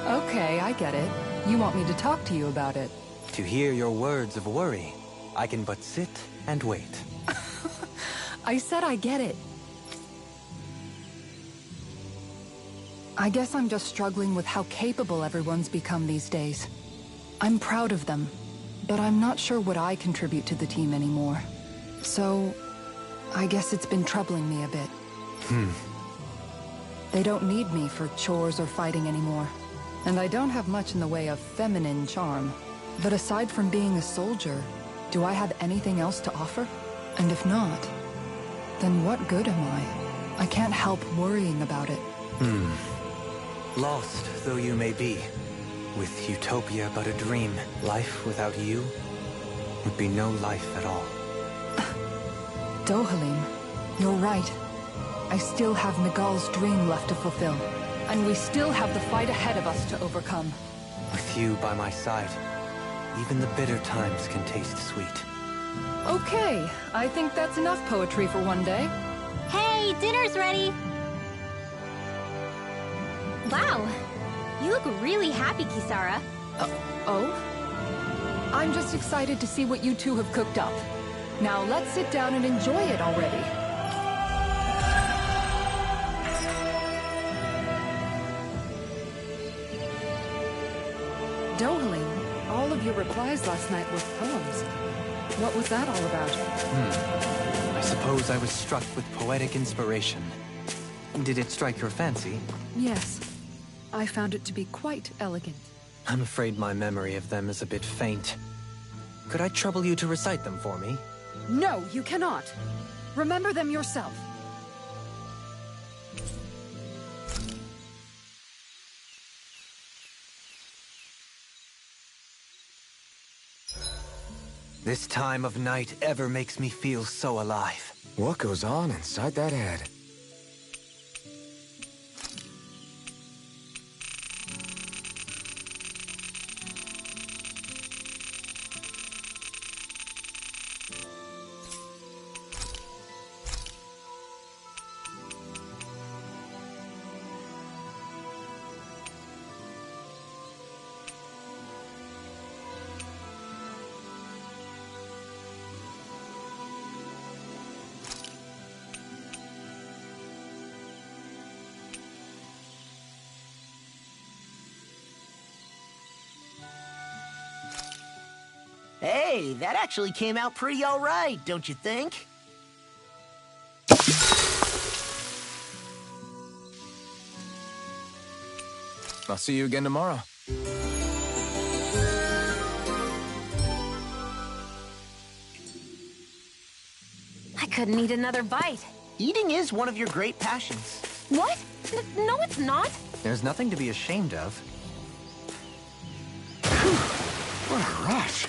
Okay, I get it. You want me to talk to you about it. To hear your words of worry, I can but sit and wait. I said I get it. I guess I'm just struggling with how capable everyone's become these days. I'm proud of them, but I'm not sure what I contribute to the team anymore. So, I guess it's been troubling me a bit. They don't need me for chores or fighting anymore. And I don't have much in the way of feminine charm. But aside from being a soldier, do I have anything else to offer? And if not, then what good am I? I can't help worrying about it. Lost though you may be, with utopia but a dream, life without you would be no life at all. Dohalim, you're right. I still have Nagal's dream left to fulfill. And we still have the fight ahead of us to overcome. With you by my side, even the bitter times can taste sweet. Okay, I think that's enough poetry for one day. Hey, dinner's ready! Wow, you look really happy, Kisara. Oh? I'm just excited to see what you two have cooked up. Now let's sit down and enjoy it already. Dohalim, all of your replies last night were poems. What was that all about? I suppose I was struck with poetic inspiration. Did it strike your fancy? Yes. I found it to be quite elegant. I'm afraid my memory of them is a bit faint. Could I trouble you to recite them for me? No, you cannot. Remember them yourself. This time of night ever makes me feel so alive. What goes on inside that head? Hey, that actually came out pretty all right, don't you think? I'll see you again tomorrow. I couldn't eat another bite. Eating is one of your great passions. What? No, it's not. There's nothing to be ashamed of. What a rush!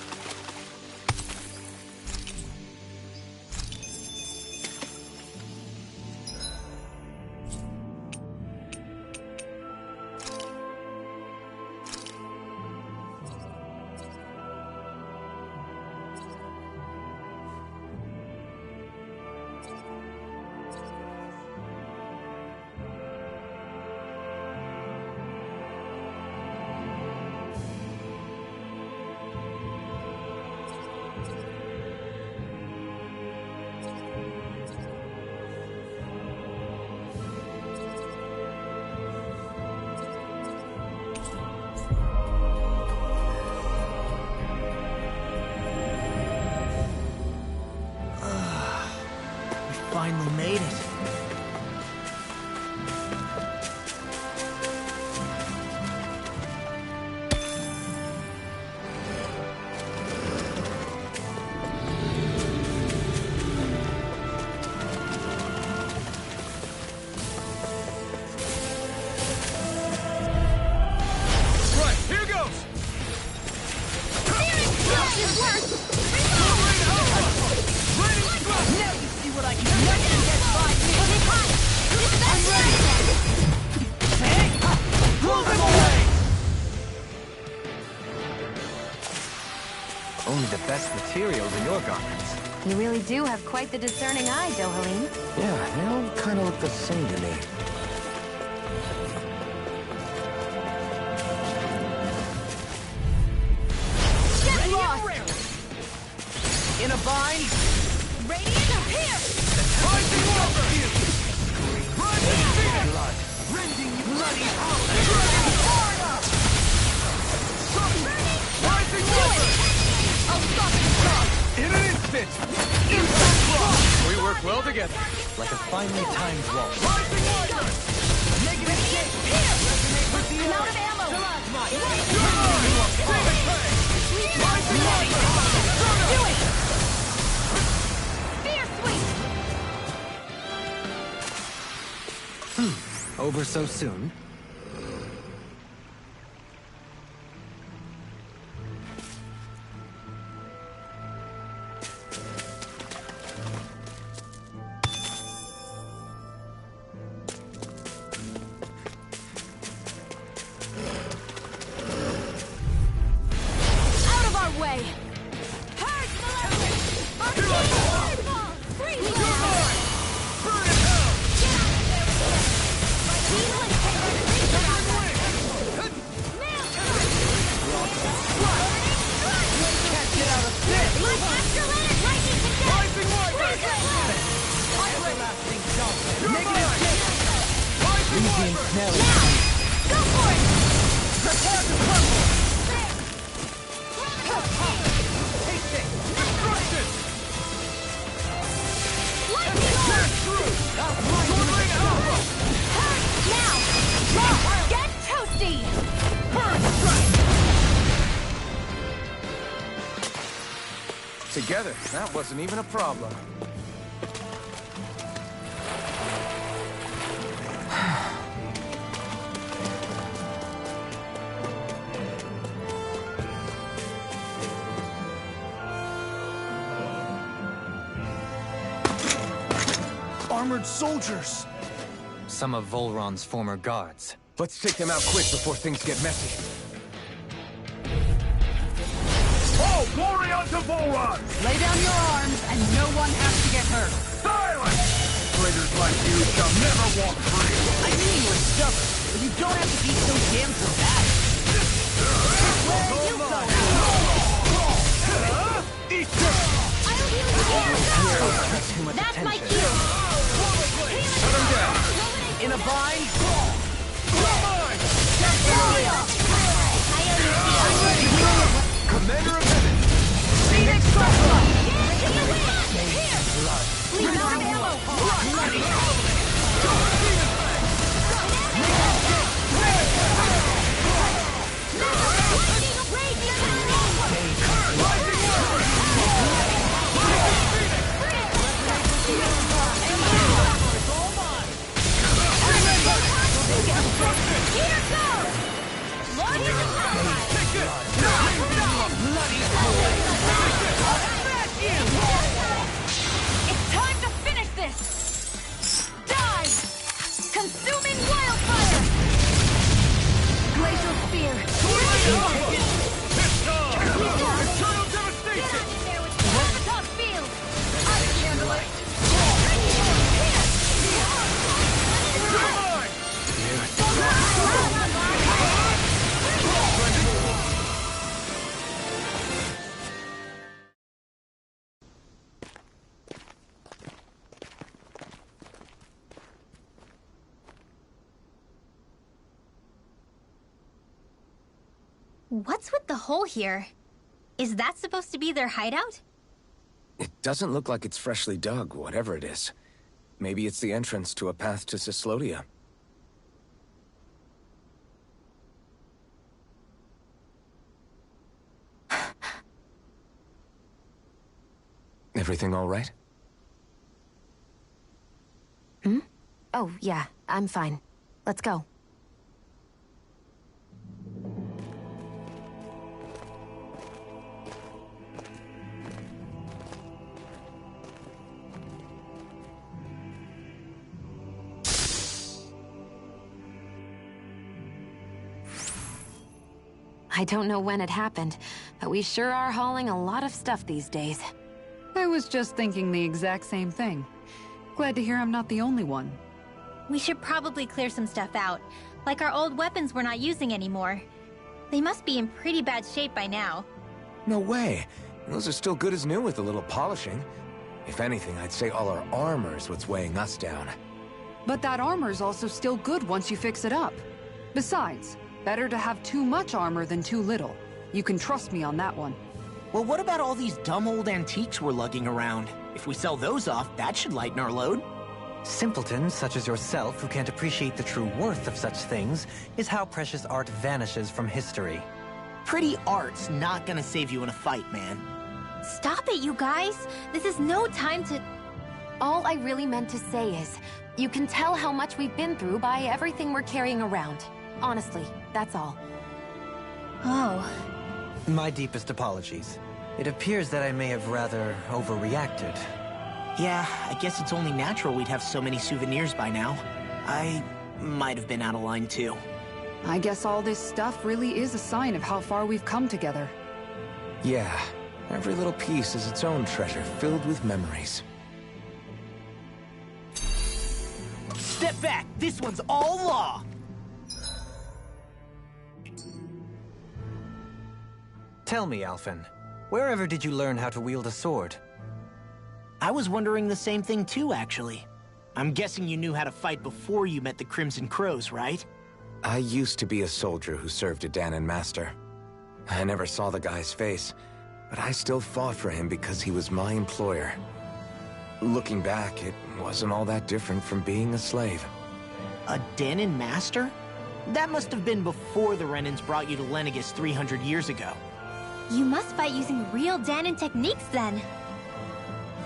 Finally made it. Right, here goes! Only the best materials in your garments. You really do have quite the discerning eye, Dohalim. Yeah, they all kind of look the same to me. Get lost! In a bind? Radiant appear! Rising water! Rising fear! Blood. Rending you bloody Rising water! I'll stop it strong! In an instant! Impact block! We work well together. Like a finely timed waltz. Rising water! negative shape! Here! Resonate with the I'm out earth! of ammo! Rising water! Do it! Fear sweep! Over so soon? Out of our way! Hard Legion Snell. Go for it! Prepare to crumble! Lightning Now! Get toasty! Together, that wasn't even a problem. Armored soldiers! Some of Volron's former guards. Let's take them out quick before things get messy. All glory unto Volron! Lay down your arms, and no one has to get hurt. Silence! Traitors like you shall never walk free! I knew you were stubborn, but you don't have to be so damn dramatic. Where you go? Eat this! I'll heal you here! That's too much That's my attention. cue! Shut them down! In a bind? Commander of Heaven! Phoenix Crossbow! Leave out of ammo! What's with the hole here? Is that supposed to be their hideout? It doesn't look like it's freshly dug, whatever it is. Maybe it's the entrance to a path to Cyslodia. Everything all right? Hmm? Oh, yeah, I'm fine. Let's go. I don't know when it happened, but we sure are hauling a lot of stuff these days. I was just thinking the exact same thing. Glad to hear I'm not the only one. We should probably clear some stuff out, like our old weapons we're not using anymore. They must be in pretty bad shape by now. No way. Those are still good as new with a little polishing. If anything, I'd say all our armor is what's weighing us down. But that armor's also still good once you fix it up. Besides, better to have too much armor than too little. You can trust me on that one. Well, what about all these dumb old antiques we're lugging around? If we sell those off, that should lighten our load. Simpletons such as yourself who can't appreciate the true worth of such things is how precious art vanishes from history. Pretty art's not gonna save you in a fight, man. Stop it, you guys! This is no time to... All I really meant to say is, you can tell how much we've been through by everything we're carrying around. Honestly, that's all. Oh. My deepest apologies. It appears that I may have rather overreacted. Yeah, I guess it's only natural we'd have so many souvenirs by now. I might have been out of line too. I guess all this stuff really is a sign of how far we've come together. Yeah, every little piece is its own treasure filled with memories. Step back! This one's all law! Tell me, Alphen, wherever did you learn how to wield a sword? I was wondering the same thing too, actually. I'm guessing you knew how to fight before you met the Crimson Crows, right? I used to be a soldier who served a Danon master. I never saw the guy's face, but I still fought for him because he was my employer. Looking back, it wasn't all that different from being a slave. A Danon master? That must have been before the Renans brought you to Lenegis 300 years ago. You must fight using real Danon techniques then.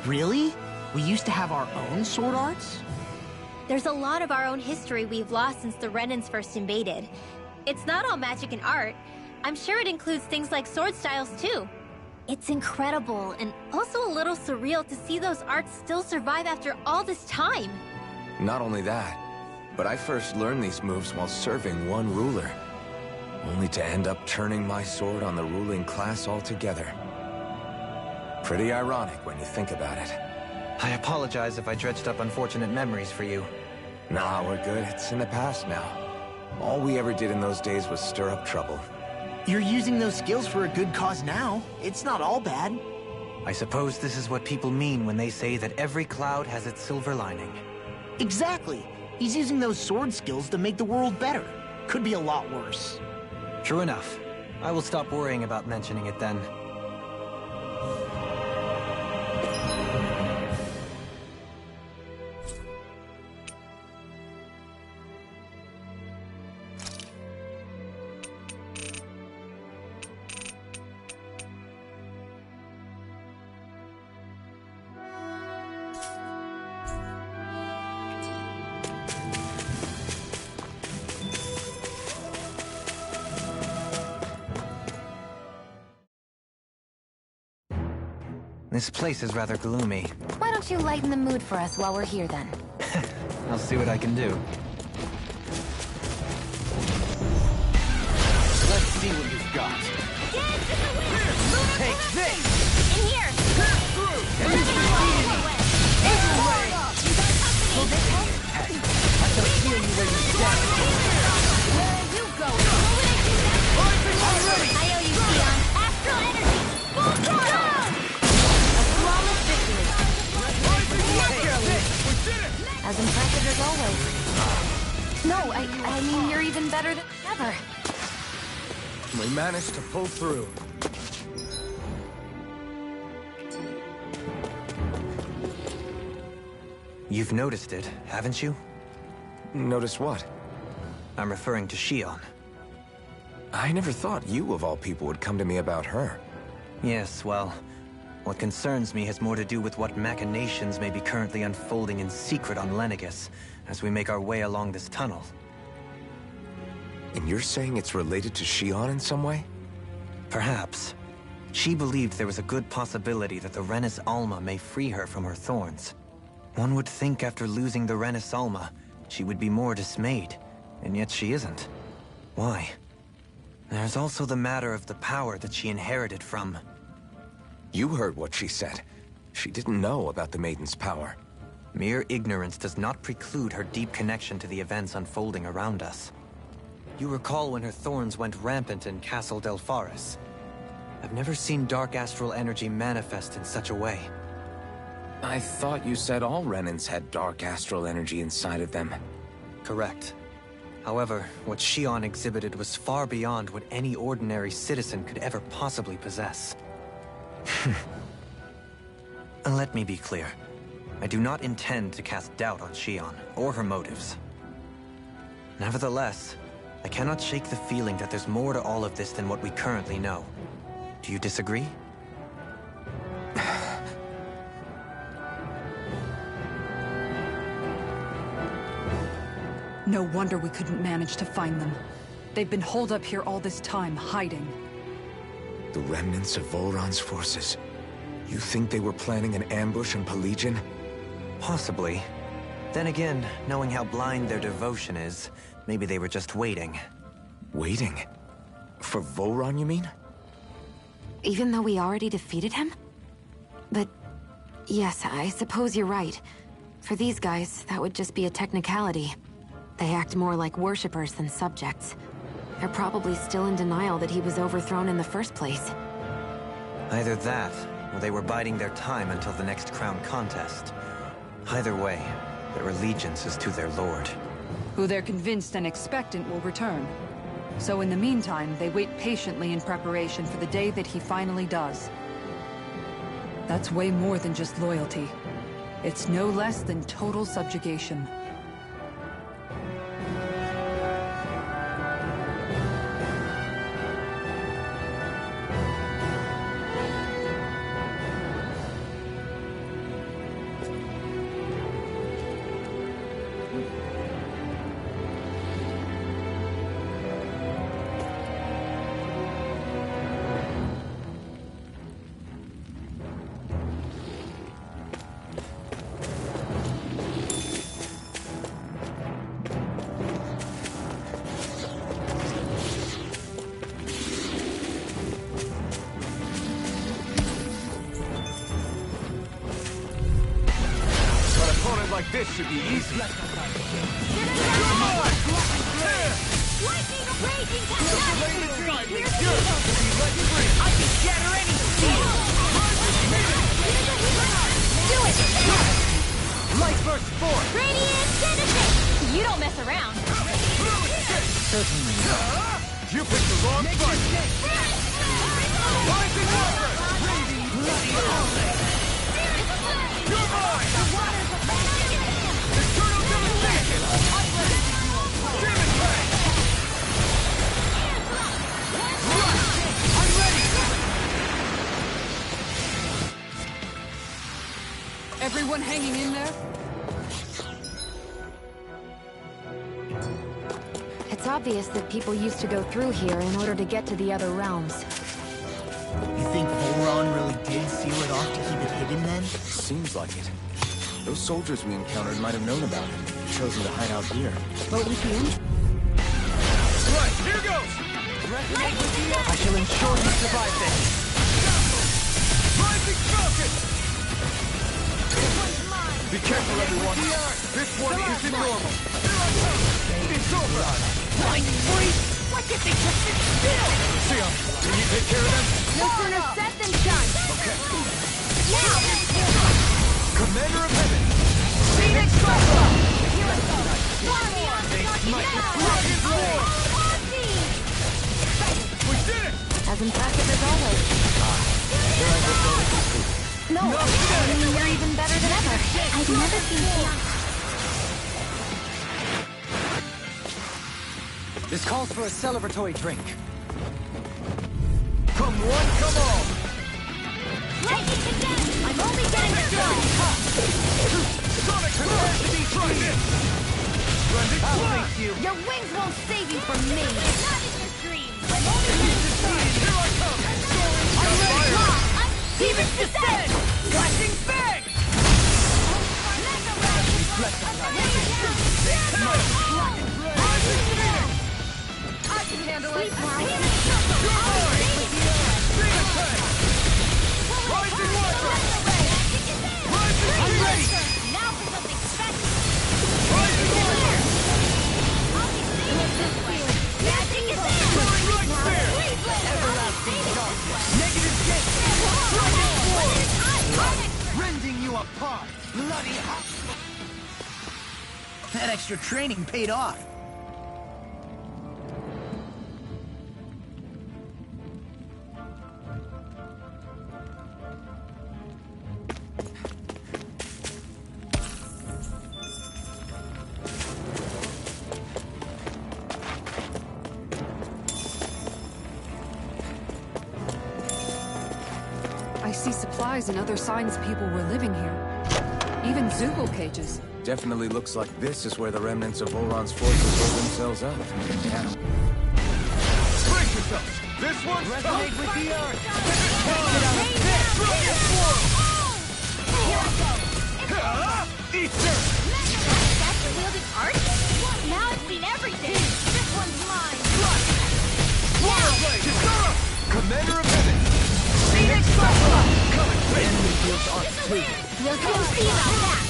Really? We used to have our own sword arts? There's a lot of our own history we've lost since the Renans first invaded. It's not all magic and art. I'm sure it includes things like sword styles too. It's incredible and also a little surreal to see those arts still survive after all this time. Not only that, but I first learned these moves while serving one ruler, only to end up turning my sword on the ruling class altogether. Pretty ironic when you think about it. I apologize if I dredged up unfortunate memories for you. Nah, we're good. It's in the past now. All we ever did in those days was stir up trouble. You're using those skills for a good cause now. It's not all bad. I suppose this is what people mean when they say that every cloud has its silver lining. Exactly. He's using those sword skills to make the world better. Could be a lot worse. True enough. I will stop worrying about mentioning it then. This place is rather gloomy. Why don't you lighten the mood for us while we're here then? I'll see what I can do. Let's see what you've got. Take this! In here! I shall hear you where you stand. Where are you going? I owe you, Theon. Astral energy! Full throttle! As impressive as always. No, I mean, you're even better than ever. We managed to pull through. You've noticed it, haven't you? Notice what? I'm referring to Shion. I never thought you, of all people, would come to me about her. Yes, well, what concerns me has more to do with what machinations may be currently unfolding in secret on Lenegis as we make our way along this tunnel. And you're saying it's related to Shion in some way? Perhaps. She believed there was a good possibility that the Renis Alma may free her from her thorns. One would think after losing the Renis Alma, she would be more dismayed, and yet she isn't. Why? There's also the matter of the power that she inherited from... You heard what she said. She didn't know about the Maiden's power. Mere ignorance does not preclude her deep connection to the events unfolding around us. You recall when her thorns went rampant in Castle Del Faris. I've never seen dark astral energy manifest in such a way. I thought you said all Renins had dark astral energy inside of them. Correct. However, what Shion exhibited was far beyond what any ordinary citizen could ever possibly possess. Let me be clear. I do not intend to cast doubt on Shion, or her motives. Nevertheless, I cannot shake the feeling that there's more to all of this than what we currently know. Do you disagree? No wonder we couldn't manage to find them. They've been holed up here all this time, hiding. The remnants of Volron's forces. You think they were planning an ambush on Pelegion? Possibly. Then again, knowing how blind their devotion is, maybe they were just waiting. Waiting? For Volron, you mean? Even though we already defeated him? But yes, I suppose you're right. For these guys, that would just be a technicality. They act more like worshippers than subjects. They're probably still in denial that he was overthrown in the first place. Either that, or they were biding their time until the next crown contest. Either way, their allegiance is to their lord. Who they're convinced and expectant will return. So in the meantime, they wait patiently in preparation for the day that he finally does. That's way more than just loyalty. It's no less than total subjugation. Like this should be easy. Lightning raging I can shatter any steel. Do it. Light burst forth. Radiant citizen. You don't mess around. Certainly not. You picked the wrong fight. Rising water. You're mine. Eternal devastation. Demon Fang. I'm ready. Everyone hanging in there? It's obvious that people used to go through here in order to get to the other realms. You think Volron really did seal it off to keep it hidden then? Seems like it. Those soldiers we encountered might have known about it, chosen to hide out here. But with you? Right, here goes. I shall ensure you survive this. Rising Falcon. Be careful, everyone. This one isn't normal. It's over. Lightning freeze. Why can't they just sit still? Sion, can you take care of them? No sooner said than done. Okay. Now. Commander of Heaven. Phoenix Cyclone. We did As impressive as always. No, I mean, you're even better than ever. I've never seen Keon. This calls for a celebratory drink. Come one, come all! Lightning condemned! I'm only getting started! Sonic prepare to be tried! I'll face you. Your wings won't save you from me. Not in your dreams! I'm only getting started! Here I come! I'm ready! Demon's Descent! Flashing bang! I can handle it. Rising water! I'm ready! Now for something special! Rising water! Magic is there! Right there! Negative gate! Dragon Rending you apart! Bloody hot! That extra training paid off. I see supplies and other signs people were living here. Even Zoogle cages. Definitely looks like this is where the remnants of Volron's forces hold themselves up. Yeah. Brace yourselves! This one's Resonate tough! with the earth! Easter! statue wielding art? Now I've seen everything! This one's mine! Water blade! Kisara! Commander of Heaven! Phoenix Cyclone! Coming quick! We'll soon see about that!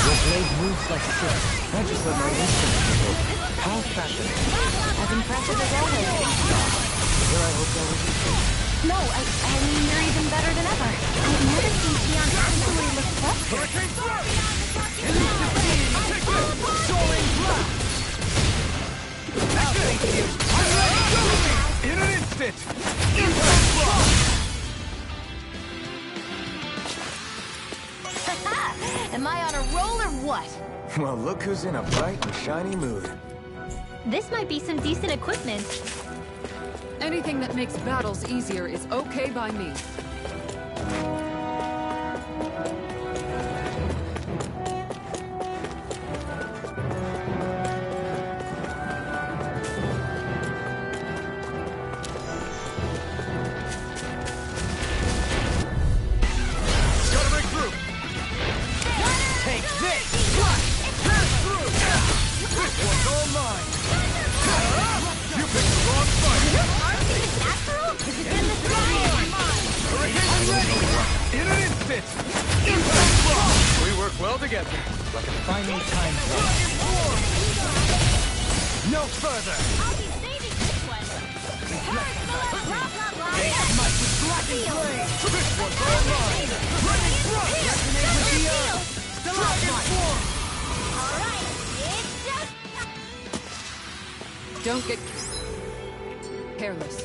Your blade moves like silk. I just love my instinct, people. How fascinating. As impressive as always. Here I hope that was No, I mean, you're even better than ever. I've never seen Keon actually look frustrated. Hurricane Thrust! Take this! Soaring Blast! I'll take you! I'm ready! In an instant! Impact Block! Am I on a roll or what? Well, look who's in a bright and shiny mood. This might be some decent equipment. Anything that makes battles easier is okay by me. Gotta break through! Take this! Pass through! This one's all mine! You picked the wrong fight! I'm ready! In an instant! Impact Block! We work well together. like a final time zone. No further! I'll be saving this one! This one's all mine! Lightning Thrust! Resonate with the earth! Still out Dragon Form! Alright, it's just... Don't get careless.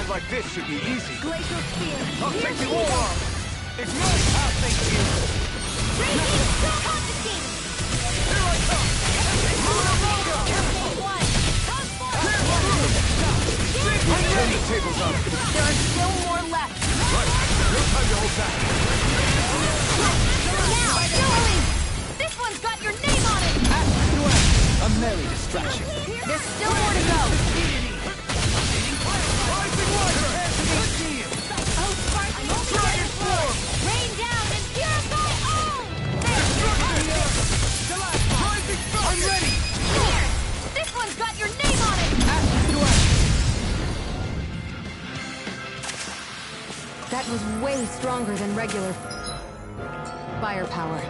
Like this should be easy. Glacial Spear! I'll take the war arm! Ignite! I'll take you! Raging Constantine! Here I come! Careful one! Come forward! Turn the tables on! There are still more left. Right, no time to hold back. Now, Julie! This one's got your name on it! A merry distraction. There's still more to go. Rising water! Oh, Spartan! Dragon Form! Rain down and purify all! Destruction! Rising Falcon! I'm ready! That was way stronger than regular firepower.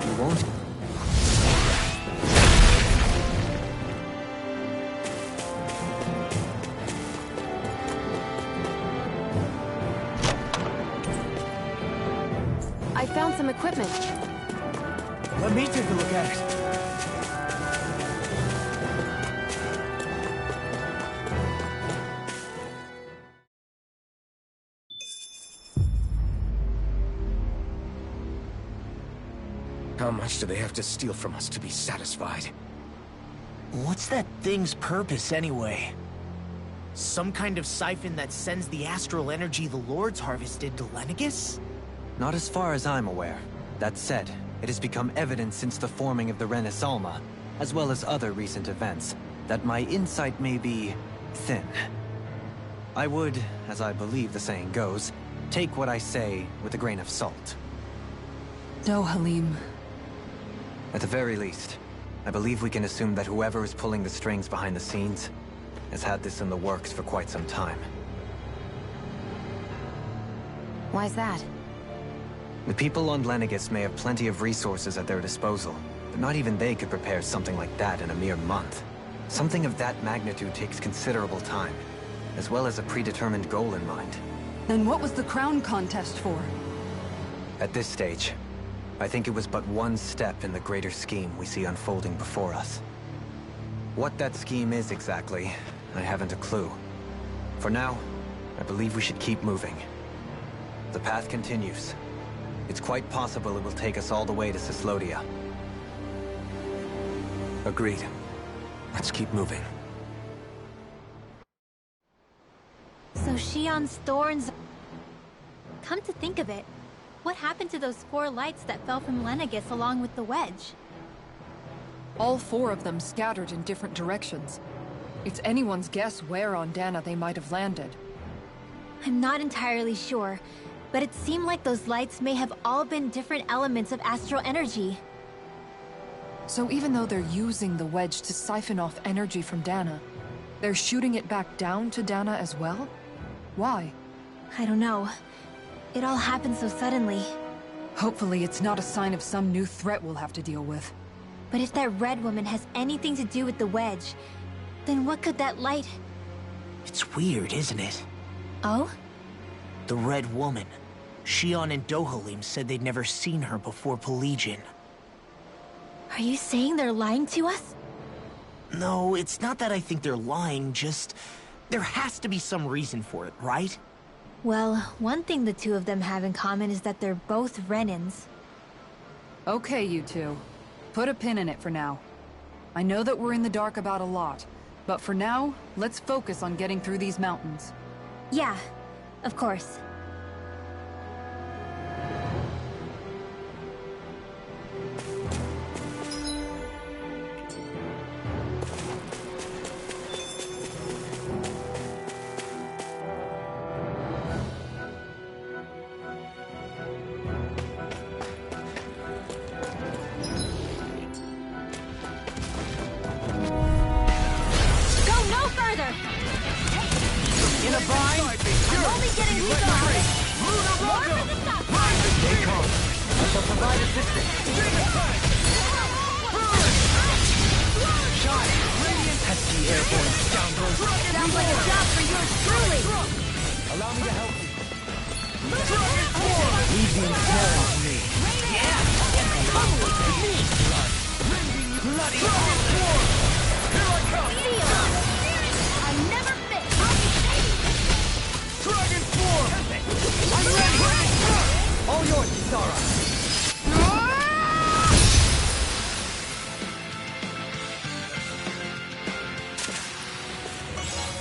You won't? I found some equipment. Let me take a look at it. How much do they have to steal from us to be satisfied? What's that thing's purpose, anyway? Some kind of siphon that sends the astral energy the Lords harvested to Lenegus? Not as far as I'm aware. That said, it has become evident since the forming of the Renis Alma, as well as other recent events, that my insight may be thin. I would, as I believe the saying goes, take what I say with a grain of salt. No, Halim. At the very least, I believe we can assume that whoever is pulling the strings behind the scenes has had this in the works for quite some time. Why's that? The people on Lenegus may have plenty of resources at their disposal, but not even they could prepare something like that in a mere month. Something of that magnitude takes considerable time, as well as a predetermined goal in mind. Then what was the crown contest for? At this stage, I think it was but one step in the greater scheme we see unfolding before us. What that scheme is exactly, I haven't a clue. For now, I believe we should keep moving. The path continues. It's quite possible it will take us all the way to Cyslodia. Agreed. Let's keep moving. So Shion's thorns... Come to think of it, what happened to those 4 lights that fell from Lenegus along with the wedge? All 4 of them scattered in different directions. It's anyone's guess where on Dana they might have landed. I'm not entirely sure, but it seemed like those lights may have all been different elements of astral energy. So even though they're using the wedge to siphon off energy from Dana, they're shooting it back down to Dana as well? Why? I don't know. It all happened so suddenly. Hopefully it's not a sign of some new threat we'll have to deal with. But if that red woman has anything to do with the wedge, then what could that light... It's weird, isn't it? Oh? The Red Woman. Shion and Dohalim said they'd never seen her before Pelegion. Are you saying they're lying to us? No, it's not that I think they're lying, just... there has to be some reason for it, right? Well, one thing the two of them have in common is that they're both Renins. Okay, you two. Put a pin in it for now. I know that we're in the dark about a lot, but for now, let's focus on getting through these mountains. Yeah, of course.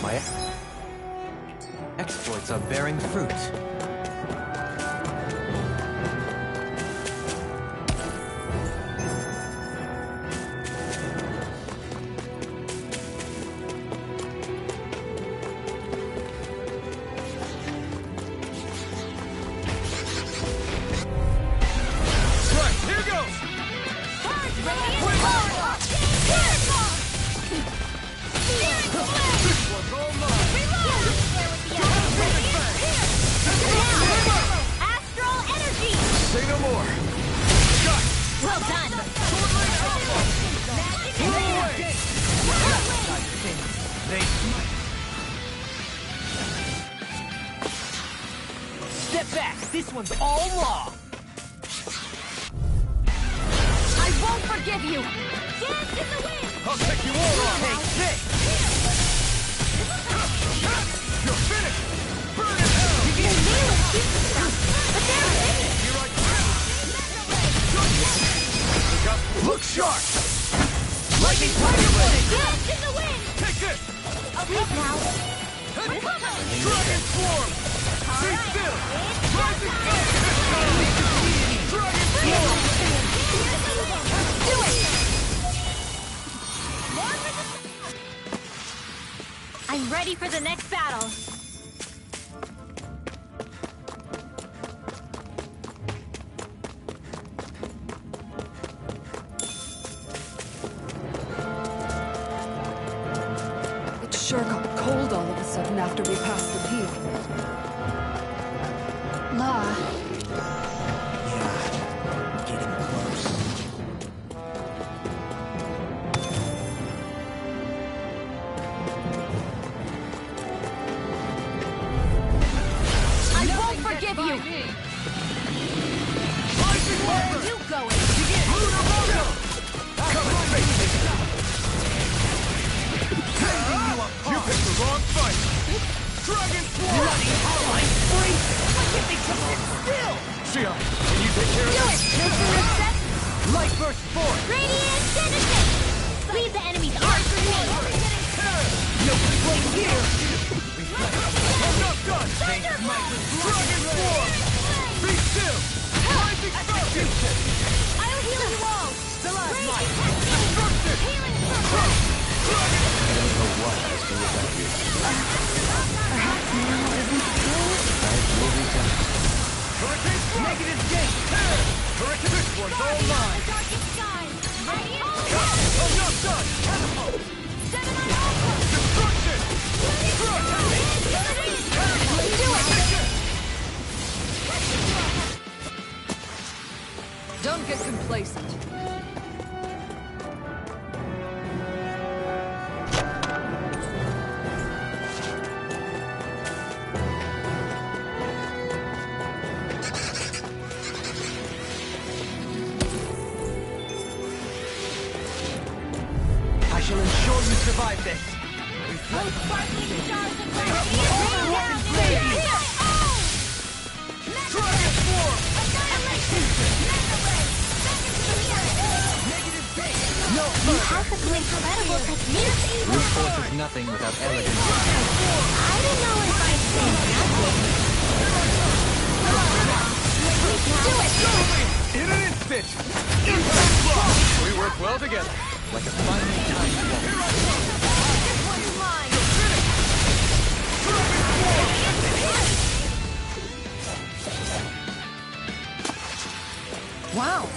My exploits are bearing fruit. This one's all law. I won't forgive you! Dance in the wind! I'll take you all on! Take this. You're finished! Burn in hell! But they're finished! Here I come! Look sharp! Lightning Tiger Blade. Dance in the wind! Take this! Leave now. Dragon Swarm! Be still! Rising Sun! Dragon Swarm! Do it! I'm ready for the next battle. It sure got cold all of a sudden after we passed the peak. La, Yeah, getting close. I won't forgive you! Rising Where are Viper! you going? Lunar Mojo! Come and face me! You picked the wrong fight! Dragon Swarm! Bloody hell, I'm free. Why can't they just sit still? Shia, can you take care of Do this? it! Mr. Reset! Light burst forth. Radiant Genesis! Leave the enemy's arc to me! No complaint here. I'm not done! Dragon Swarm! Be still! Rising Sun! I'll heal you all! Destruction! Healing circle! Hurricane Thrust! Negative gate. Hurricane, this one's all mine! Darkest sky! Radiant I'm not done! Destruction! don't get complacent. I shall ensure you survive this. Those sparkling stars of Dragon Swarm! No You have such an incredible technique! Brute force is nothing without elegance. I don't know if I say nothing. Do it! In an instant! Impact block! We work well together. Like a finely timed wall. This one's mine! Wow,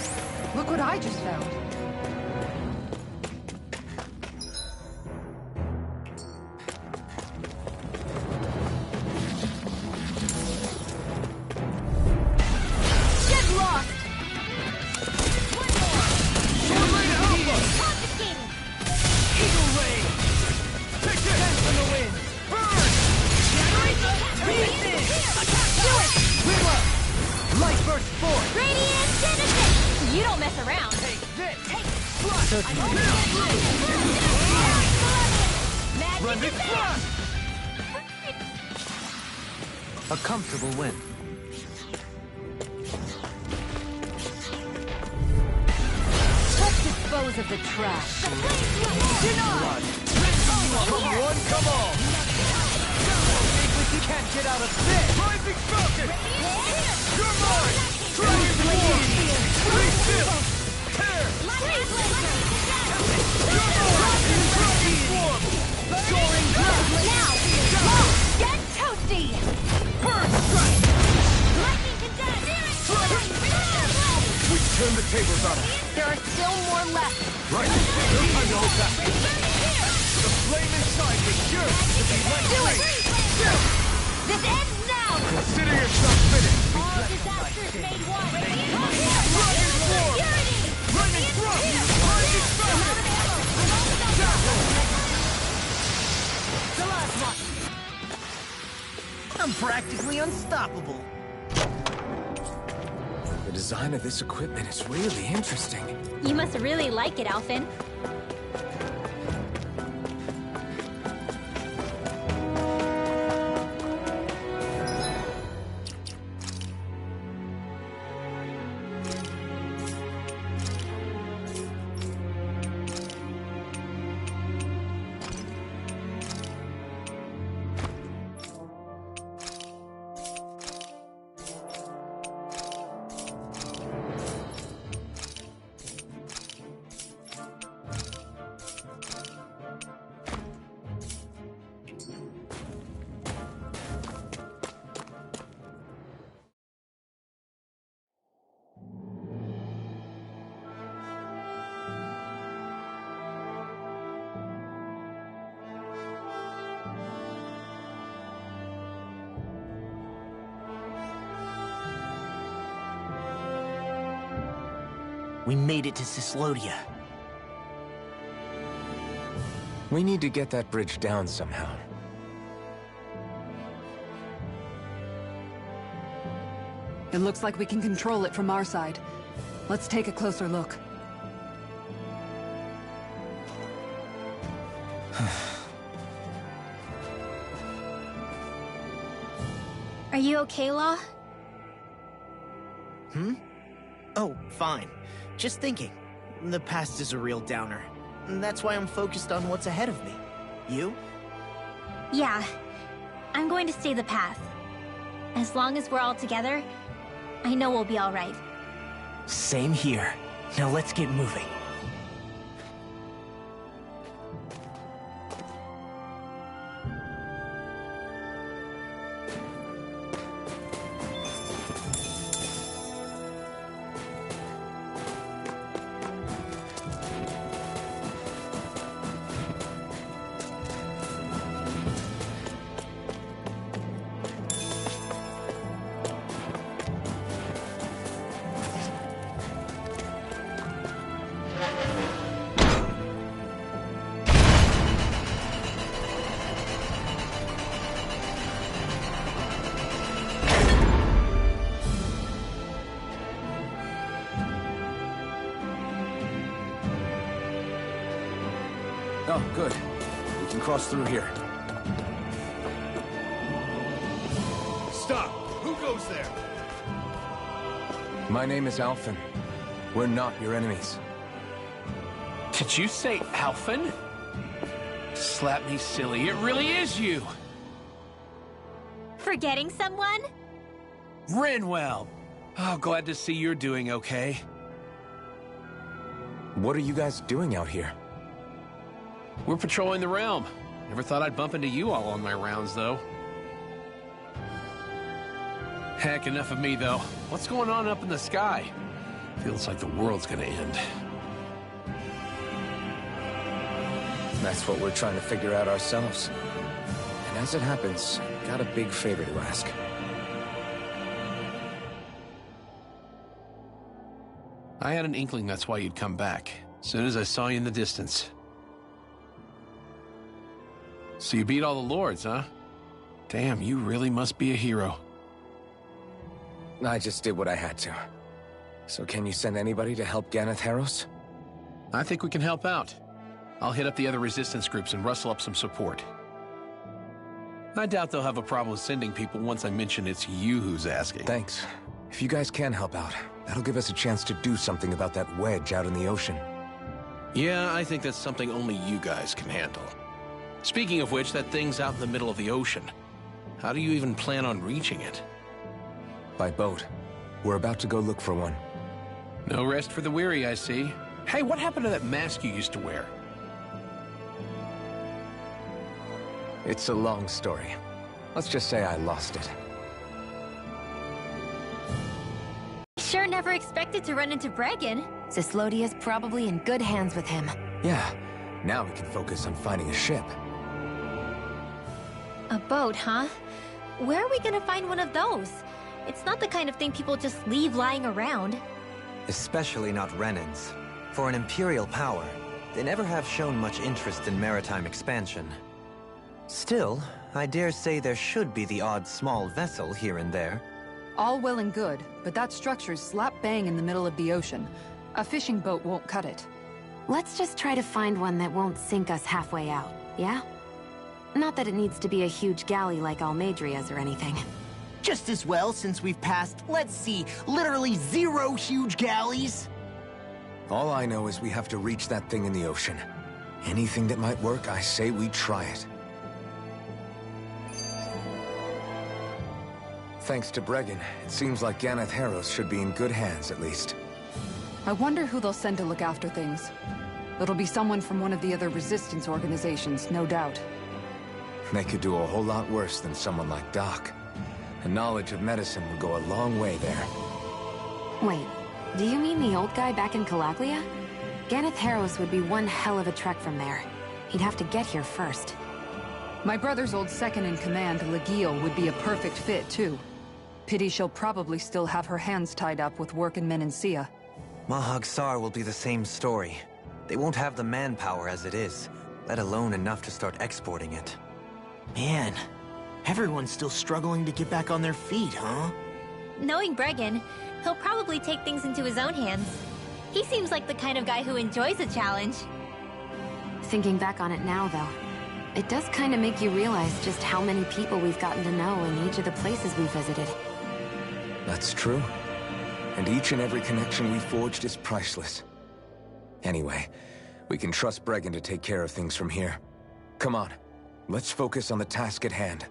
look what I just found. Get lost! Sword Ray to Alpha! Confiscated! Eagle Ray. Take this! Dance in the wind. Burn! Beat Do it! Whitlow. Light burst forth. Radiant Genesis! You don't mess around. Take this. Certainly. Run this blast! A comfortable win. Let's dispose of the trash. Come one, come all! We can't get out of this. Rising Falcon! You're mine! Dragon Swarm! Be still! Tear! You're mine! Dragon Swarm! Soaring ground. Now! Long! Get toasty! Burn strike! Lightning condense! We turn the tables on her. There are still more left. Right. No time to hold back. The flame inside is yours to be let free. This ends now! Consider yourself finished. All disasters made one! Dragon Swarm! Lightning Thrust! Rising Falcon! The last one. I'm practically unstoppable. design of this equipment is really interesting. You must really like it, Alphen. We made it to Cislodia. We need to get that bridge down somehow. It looks like we can control it from our side. Let's take a closer look. Are you okay, Law? Oh, fine. Just thinking. The past is a real downer. That's why I'm focused on what's ahead of me. You? Yeah. I'm going to stay the path. As long as we're all together, I know we'll be all right. Same here. Now let's get moving. Oh, good. We can cross through here. Stop! Who goes there? My name is Alphen. We're not your enemies. Did you say Alphen? Slap me silly, it really is you! Forgetting someone? Renwell! Oh, glad to see you're doing okay. What are you guys doing out here? We're patrolling the realm. Never thought I'd bump into you all on my rounds, though. Heck, enough of me, though. What's going on up in the sky? Feels like the world's gonna end. That's what we're trying to figure out ourselves. And as it happens, got a big favor to ask. I had an inkling that's why you'd come back. As soon as I saw you in the distance. So you beat all the lords, huh? Damn, you really must be a hero. I just did what I had to. So can you send anybody to help Ganeth Heros? I think we can help out. I'll hit up the other resistance groups and rustle up some support. I doubt they'll have a problem with sending people once I mention it's you who's asking. Thanks. If you guys can help out, that'll give us a chance to do something about that wedge out in the ocean. Yeah, I think that's something only you guys can handle. Speaking of which, that thing's out in the middle of the ocean. How do you even plan on reaching it? By boat. We're about to go look for one. No rest for the weary, I see. Hey, what happened to that mask you used to wear? It's a long story. Let's just say I lost it. Sure never expected to run into Bregan. Cislodia's probably in good hands with him. Yeah. Now we can focus on finding a ship. A boat, huh? Where are we gonna find one of those? It's not the kind of thing people just leave lying around. Especially not Renans. For an Imperial power, they never have shown much interest in maritime expansion. Still, I dare say there should be the odd small vessel here and there. All well and good, but that structure's slap bang in the middle of the ocean. A fishing boat won't cut it. Let's just try to find one that won't sink us halfway out, yeah? Not that it needs to be a huge galley like Almadria's or anything. Just as well, since we've passed, let's see, literally 0 huge galleys. All I know is we have to reach that thing in the ocean. Anything that might work, I say we try it. Thanks to Bregan, it seems like Ganeth Harros should be in good hands, at least. I wonder who they'll send to look after things. It'll be someone from one of the other resistance organizations, no doubt. They could do a whole lot worse than someone like Doc. A knowledge of medicine would go a long way there. Wait, do you mean the old guy back in Calaglia? Ganeth Harros would be one hell of a trek from there. He'd have to get here first. My brother's old second-in-command, Legil, would be a perfect fit, too. Pity she'll probably still have her hands tied up with work in Menancia. Mahag Sar will be the same story. They won't have the manpower as it is, let alone enough to start exporting it. Man, everyone's still struggling to get back on their feet, huh? Knowing Bregan, he'll probably take things into his own hands. He seems like the kind of guy who enjoys a challenge. Thinking back on it now, though, it does kind of make you realize just how many people we've gotten to know in each of the places we visited. That's true. And each and every connection we forged is priceless. Anyway, we can trust Bregan to take care of things from here. Come on, let's focus on the task at hand.